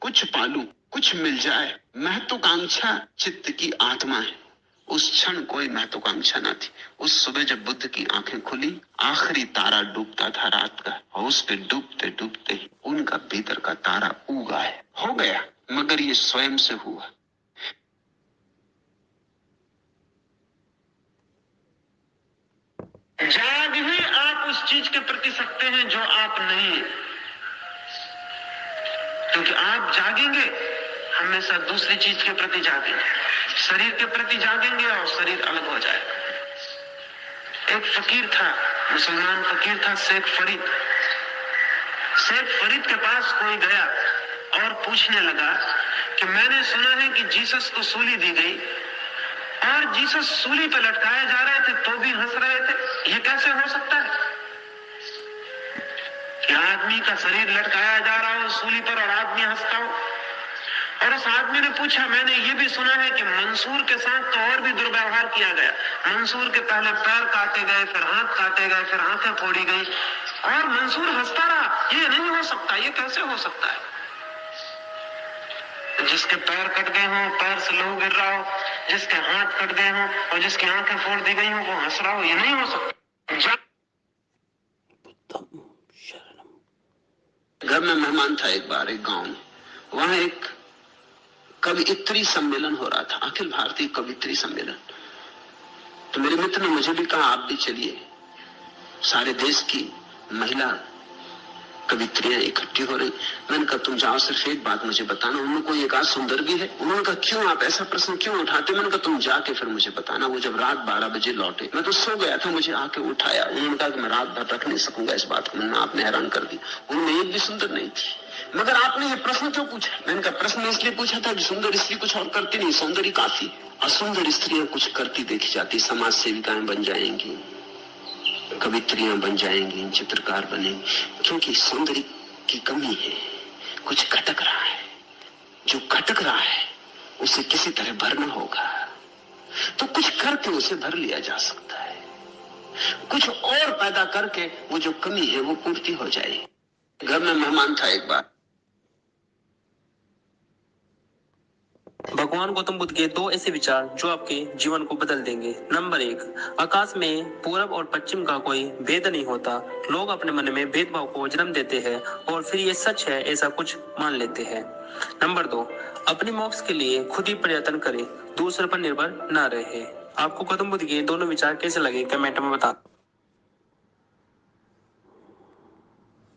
B: कुछ पालूं, कुछ मिल जाए, महत्वाकांक्षा चित्त की आत्मा है। उस क्षण कोई महत्वाकांक्षा न थी। उस सुबह जब बुद्ध की आंखें खुली, आखिरी तारा डूबता था रात का, और उस पे डूबते डूबते ही उनका भीतर का तारा उगा है, हो गया। मगर ये स्वयं से हुआ। जाग ही आप उस चीज के प्रति सकते हैं जो आप नहीं है, क्योंकि आप जागेंगे हमेशा दूसरी चीज के प्रति जागेंगे। शरीर के प्रति जागेंगे और शरीर अलग हो जाएगा। एक फकीर था, मुसलमान फकीर था, शेख फरीद। शेख फरीद के पास कोई गया और पूछने लगा कि मैंने सुना है कि जीसस को सूली दी गई और जीसस सूली पे लटकाए जा रहे थे तो भी हंस रहे थे, ये कैसे हो सकता है कि आदमी का शरीर लटकाया जा रहा हो सूली पर और आदमी हंसता हो? और उस आदमी ने पूछा, मैंने ये भी सुना है कि मंसूर के साथ तो और भी दुर्व्यवहार किया गया। मंसूर के पहले पैर काटे गए, फिर हाथ काटे गए, फिर आंखें फोड़ी गई, और मंसूर हंसता रहा। ये नहीं हो सकता, ये कैसे हो सकता है? जिसके पैर कट गए हों, पैर से लहू गिर रहा हो, जिसके हाथ कट गए हों और जिसकी आंखें फोड़ दी गई हों, वो हंस रहा हो, ये नहीं हो सकता। घर में मेहमान था एक बार एक गांव में। वहां एक कवियत्री सम्मेलन हो रहा था, अखिल भारतीय कवियत्री सम्मेलन। तो मेरे मित्र ने मुझे भी कहा, आप भी चलिए। सारे देश की महिला कवित्रियां इकट्ठी हो रही। मैंने कहा, तुम जाओ, सिर्फ एक बात मुझे बताना। उन्होंने कोई एक आध सुंदर भी है? उन्होंने कहा, क्यों आप ऐसा प्रश्न क्यों उठाते? मैंने कहा, तुम जाके फिर मुझे बताना। वो जब रात 12 बजे लौटे, मैं तो सो गया था, मुझे आके उठाया। उन्होंने कहा कि मैं रात भर रख नहीं सकूंगा इस बात को। मैंने, आपने हैरान कर दी, उनमें एक भी सुंदर नहीं थी। मगर आपने ये प्रश्न क्यों पूछा? मैंने कहा, प्रश्न इसलिए पूछा था कि सुंदर स्त्री कुछ और करती नहीं, सौंदर्य काफी। असुंदर स्त्रियां कुछ करती देखी जाती, समाज सेविकाएं बन जाएंगी, कवित्रियां बन जाएंगी, चित्रकार बनेंगी, क्योंकि सौंदर्य की कमी है, कुछ खटक रहा है। जो खटक रहा है उसे किसी तरह भरना होगा, तो कुछ करके उसे भर लिया जा सकता है। कुछ और पैदा करके वो जो कमी है वो पूर्ति हो जाए। घर में मेहमान था एक बार।
C: भगवान गौतम बुद्ध के 2 ऐसे विचार जो आपके जीवन को बदल देंगे। नंबर 1, आकाश में पूरब और पश्चिम का कोई भेद नहीं होता। लोग अपने मन में भेदभाव को जन्म देते हैं और फिर ये सच है ऐसा कुछ मान लेते हैं। नंबर 2, अपने मोक्ष के लिए खुद ही प्रयत्न करें, दूसरे पर निर्भर न रहे। आपको गौतम बुद्ध के दोनों विचार कैसे लगे, कमेंट में बता।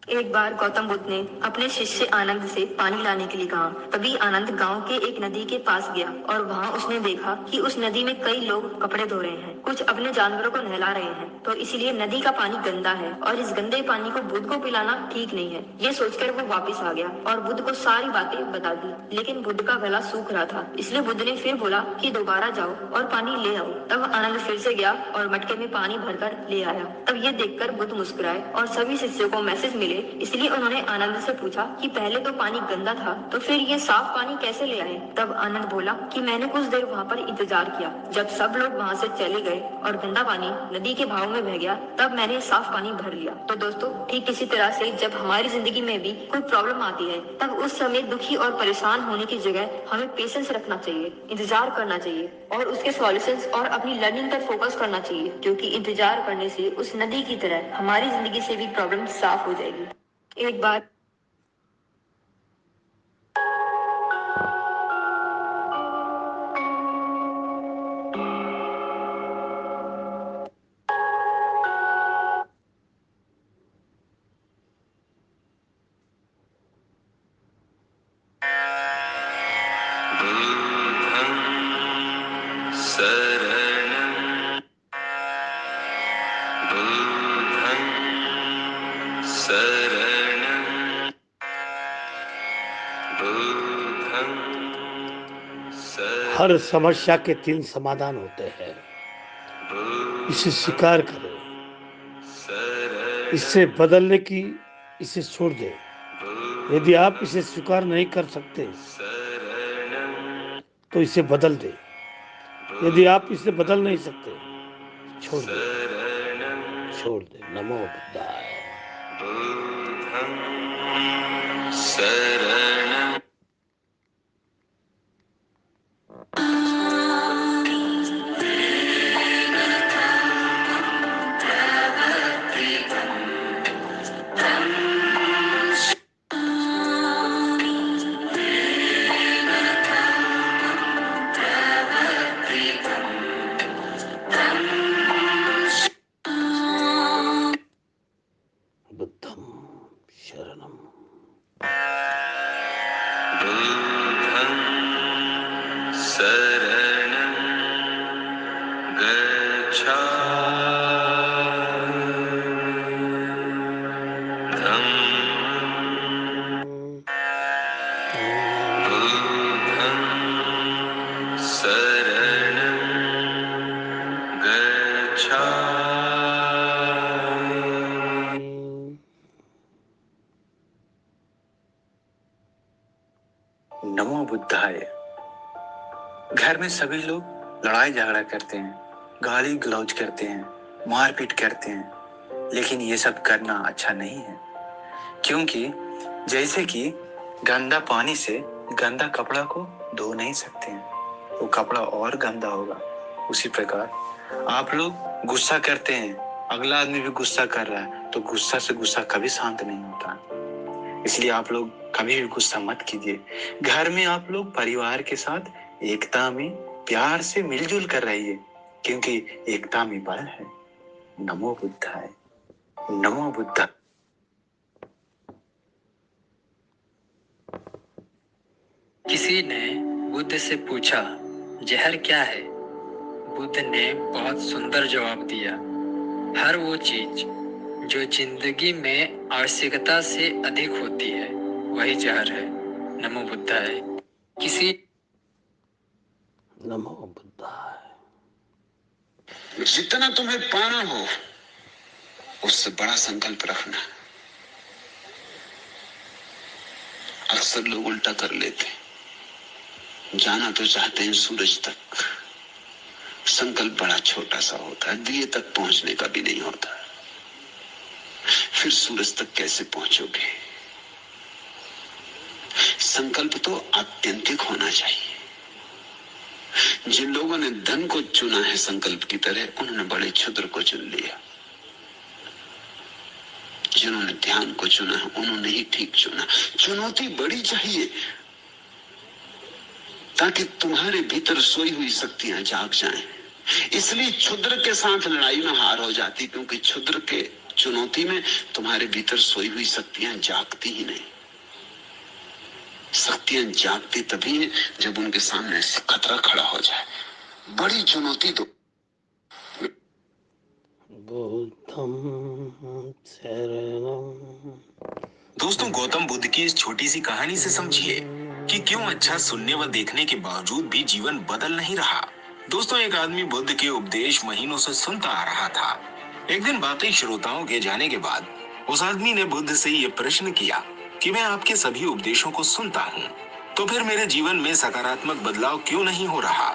D: एक बार गौतम बुद्ध ने अपने शिष्य आनंद से पानी लाने के लिए कहा। तभी आनंद गांव के एक नदी के पास गया और वहां उसने देखा कि उस नदी में कई लोग कपड़े धो रहे हैं, कुछ अपने जानवरों को नहला रहे हैं, तो इसलिए नदी का पानी गंदा है और इस गंदे पानी को बुद्ध को पिलाना ठीक नहीं है। ये सोचकर वो वापस आ गया और बुद्ध को सारी बातें बता दी। लेकिन बुद्ध का गला सूख रहा था, इसलिए बुद्ध ने फिर बोला कि दोबारा जाओ और पानी ले आओ। तब आनंद फिर से गया और मटके में पानी भरकर ले आया। तब ये देखकर बुद्ध मुस्कुराए और सभी शिष्यों को मैसेज मिले, इसलिए उन्होंने आनंद से पूछा कि पहले तो पानी गंदा था, तो फिर ये साफ पानी कैसे ले आए? तब आनंद बोला कि मैंने कुछ देर वहाँ पर इंतजार किया। जब सब लोग वहाँ से चले गए और गंदा पानी नदी के बहाव में बह गया, तब मैंने साफ पानी भर लिया। तो दोस्तों, ठीक इसी तरह से जब हमारी जिंदगी में भी कोई प्रॉब्लम आती है, तब उस समय दुखी और परेशान होने की जगह हमें पेशेंस रखना चाहिए, इंतजार करना चाहिए और उसके सॉल्यूशंस और अपनी लर्निंग पर फोकस करना चाहिए, क्योंकि इंतजार करने से उस नदी की तरह हमारी जिंदगी से भी प्रॉब्लम साफ हो जाएगी। एक बार
A: हर समस्या के 3 समाधान होते हैं। इसे स्वीकार करो, इसे बदलने की इसे छोड़ दे। यदि आप इसे स्वीकार नहीं कर सकते तो इसे बदल दे। यदि आप इसे बदल नहीं सकते, छोड़ दे। नमो बुद्धाय। बुद्धं शरणं। बुद्धं शरणं
E: नमो बुद्धाय। घर में सभी लोग लड़ाई झगड़ा करते हैं, गाली गलौज करते हैं, मारपीट करते हैं, लेकिन ये सब करना अच्छा नहीं है, क्योंकि जैसे कि गंदा पानी से गंदा कपड़ा को धो नहीं सकते हैं, वो कपड़ा और गंदा होगा। उसी प्रकार आप लोग गुस्सा करते हैं, अगला आदमी भी गुस्सा कर रहा है, तो गुस्सा से गुस्सा कभी शांत नहीं होता। इसलिए आप लोग कभी भी गुस्सा मत कीजिए। घर में आप लोग परिवार के साथ एकता में प्यार से मिलजुल कर रहिए, क्योंकि एकता में बल है। नमो बुद्धाय। नमो बुद्धा।
C: किसी ने बुद्ध से पूछा, जहर क्या है? बुद्ध ने बहुत सुंदर जवाब दिया, हर वो चीज जो जिंदगी में आवश्यकता से अधिक होती है, वही जहर है। नमो बुद्धाय।
A: नमो बुद्धाय।
B: जितना तुम्हें पाना हो उससे बड़ा संकल्प रखना। अक्सर लोग उल्टा कर लेते, जाना तो चाहते हैं सूरज तक, संकल्प बड़ा छोटा सा होता है, दिए तक पहुंचने का भी नहीं होता। फिर सूरज तक कैसे पहुंचोगे? संकल्प तो आत्यंतिक होना चाहिए। जिन लोगों ने धन को चुना है संकल्प की तरह, उन्होंने बड़े क्षुद्र को चुन लिया। जिन्होंने ध्यान को चुना है, उन्होंने ही ठीक चुना। चुनौती बड़ी चाहिए ताकि तुम्हारे भीतर सोई हुई शक्तियां जाग जाएं। इसलिए क्षुद्र के साथ लड़ाई में हार हो जाती, क्योंकि क्षुद्र के चुनौती में तुम्हारे भीतर सोई हुई शक्तियां जागती ही नहीं। शक्तियां जागती तभी है जब उनके सामने ऐसे खतरा खड़ा हो जाए। बड़ी चुनौती तो
A: बुद्धं शरणं।
F: दोस्तों, गौतम बुद्ध की इस छोटी सी कहानी से समझिए कि क्यों अच्छा सुनने व देखने के बावजूद भी जीवन बदल नहीं रहा। दोस्तों, एक आदमी बुद्ध के उपदेश महीनों से सुनता आ रहा था। एक दिन बातें श्रोताओं के जाने के बाद उस आदमी ने बुद्ध से ये प्रश्न किया कि मैं आपके सभी उपदेशों को सुनता हूँ, तो फिर मेरे जीवन में सकारात्मक बदलाव क्यों नहीं हो रहा।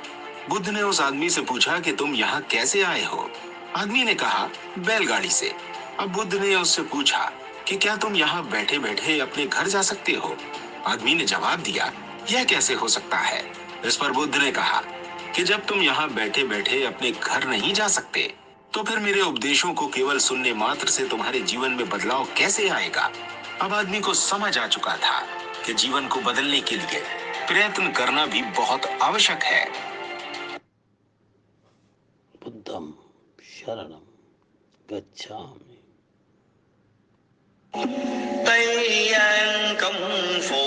F: बुद्ध ने उस आदमी से पूछा कि तुम यहाँ कैसे आए हो। आदमी ने कहा, बैलगाड़ी से। अब बुद्ध ने उससे पूछा कि क्या तुम यहाँ बैठे बैठे अपने घर जा सकते हो। आदमी ने जवाब दिया, यह कैसे हो सकता है। इस पर बुद्ध ने कहा कि जब तुम यहाँ बैठे बैठे अपने घर नहीं जा सकते, तो फिर मेरे उपदेशों को केवल सुनने मात्र से तुम्हारे जीवन में बदलाव कैसे आएगा। अब आदमी को समझ आ चुका था कि जीवन को बदलने के लिए प्रयत्न करना भी बहुत आवश्यक है।
A: बुद्धं शरणं गच्छामि।
G: Tây An công phu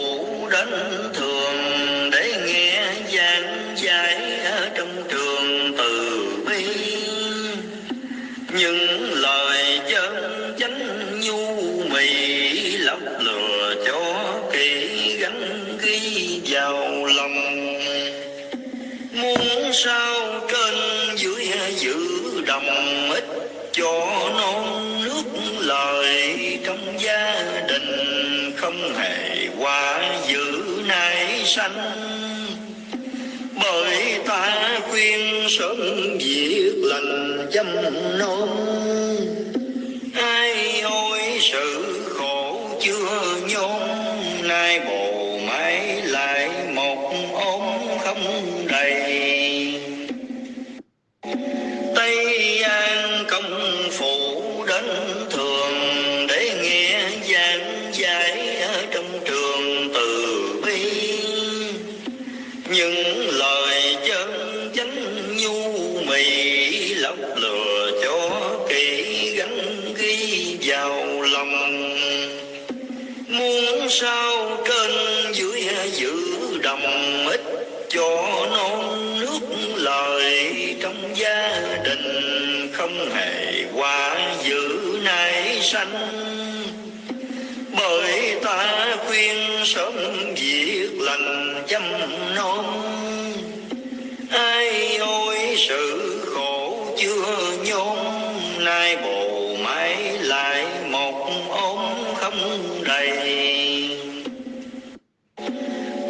G: đến thường để nghe giảng giải ở trong trường từ bi, những lời chân chánh nhu mì lấp lừa cho kỹ gắn ghi vào lòng. Muốn sao trên dưới giữ đầm ít cho non nước lời trong gia đình, không hề qua giữ nai sanh. Bởi ta khuyên sớm việc lành chăm nom, ai ôi sự khổ chưa nhôm, nay bồ mái lại một ôm không đầy. Tây An công phu đến thường để nghe giảng giải ở trong trường từ bi, những lời chân chánh nhu mì lấp lừa cho kỹ gắn ghi vào lòng. Muốn sao trên dưới giữ đầm ít cho non nước lời trong gia đình, không hề qua giữ nai sanh. Bởi ta khuyên sớm việc lành chăm nom, ai ôi sự khổ chưa nhôm, nay bồ mái lại một ôm không đầy.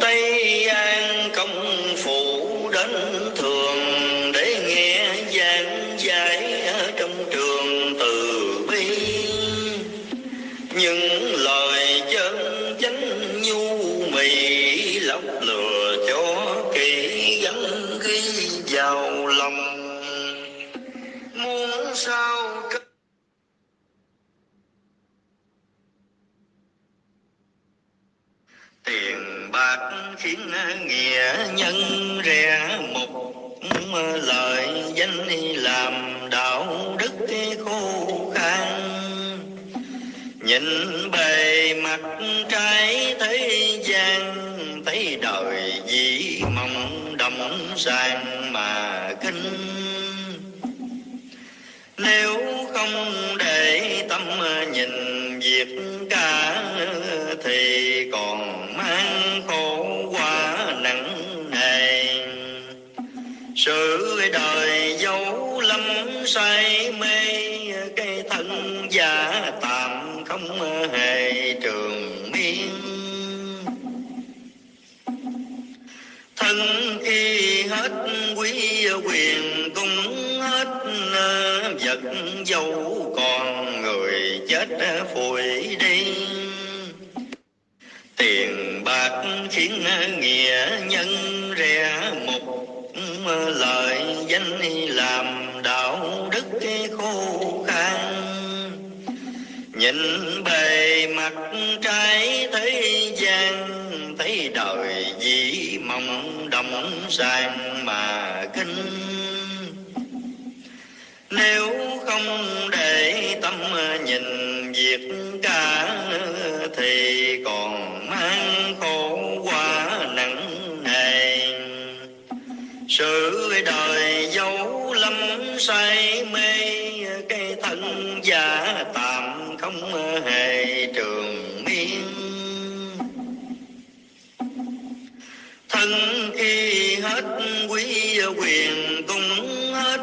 G: Tây An công phu đến thường để nghe giảng giải ở trong trường từ bi, những lời chân chánh nhu mì lấp lừa cho kỹ gắn ghi vào lòng. Muốn sao tiền bạc khiến nghĩa nhân rẻ một, lời danh làm đạo đức khô khan. Nhìn bề mặt trái thế gian, thấy đời dĩ mộng đồng sàng mà kinh. Nếu không để tâm nhìn việc cả, thì còn mang khổ quá nặng nề. Sự đời dấu lắm say mê, cái thân giả tạm không hề trường miên. Thân khi hết quý quyền cũng hết vật dấu, còn người chết phủi đi. Tiền bạc khiến nghĩa nhân rẻ một, lời danh làm đạo đức khô khan. Nhìn bề mặt trái thế gian, thấy đời dĩ mộng đồng sàng mà kinh. Nếu không để tâm nhìn việc cả thì còn mang khổ quá nặng nề. Sự đời dấu lắm say mê, cái thân giả tạm không hề trường miên. Thân khi hết quý quyền cũng hết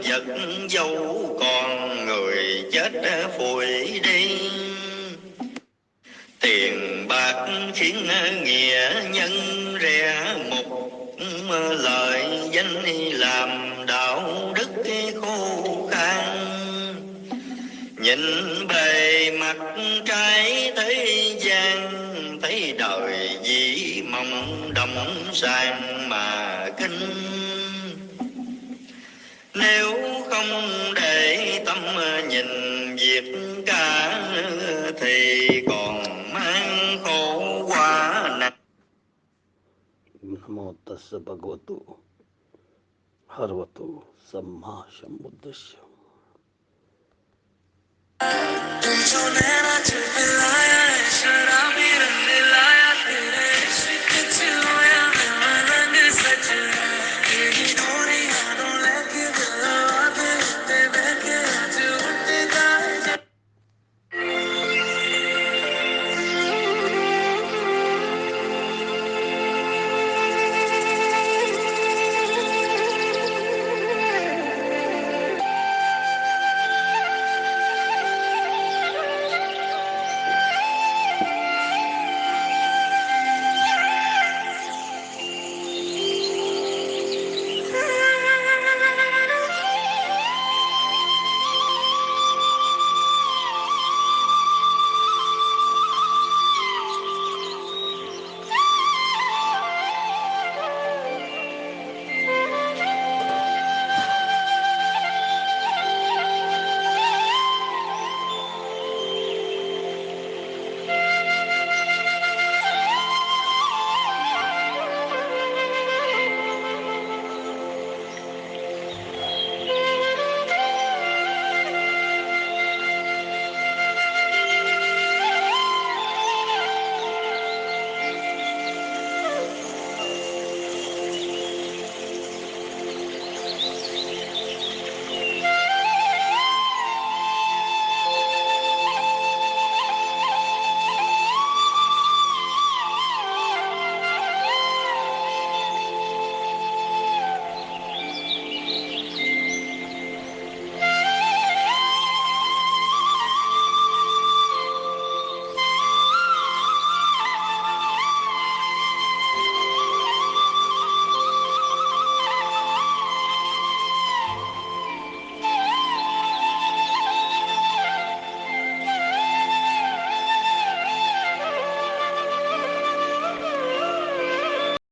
G: vật dấu, còn người chết phủi đi. Tiền bạc khiến nghĩa nhân rẻ mục, lời danh làm đạo đức khô khan. Nhìn bề mặt trái thế gian, thấy đời dĩ mong đồng sang mà kinh. Nếu không để tâm nhìn việc cả thì còn mang khổ quá nặng.
A: Namo tassa bhagavato arahato samma sambuddhassa.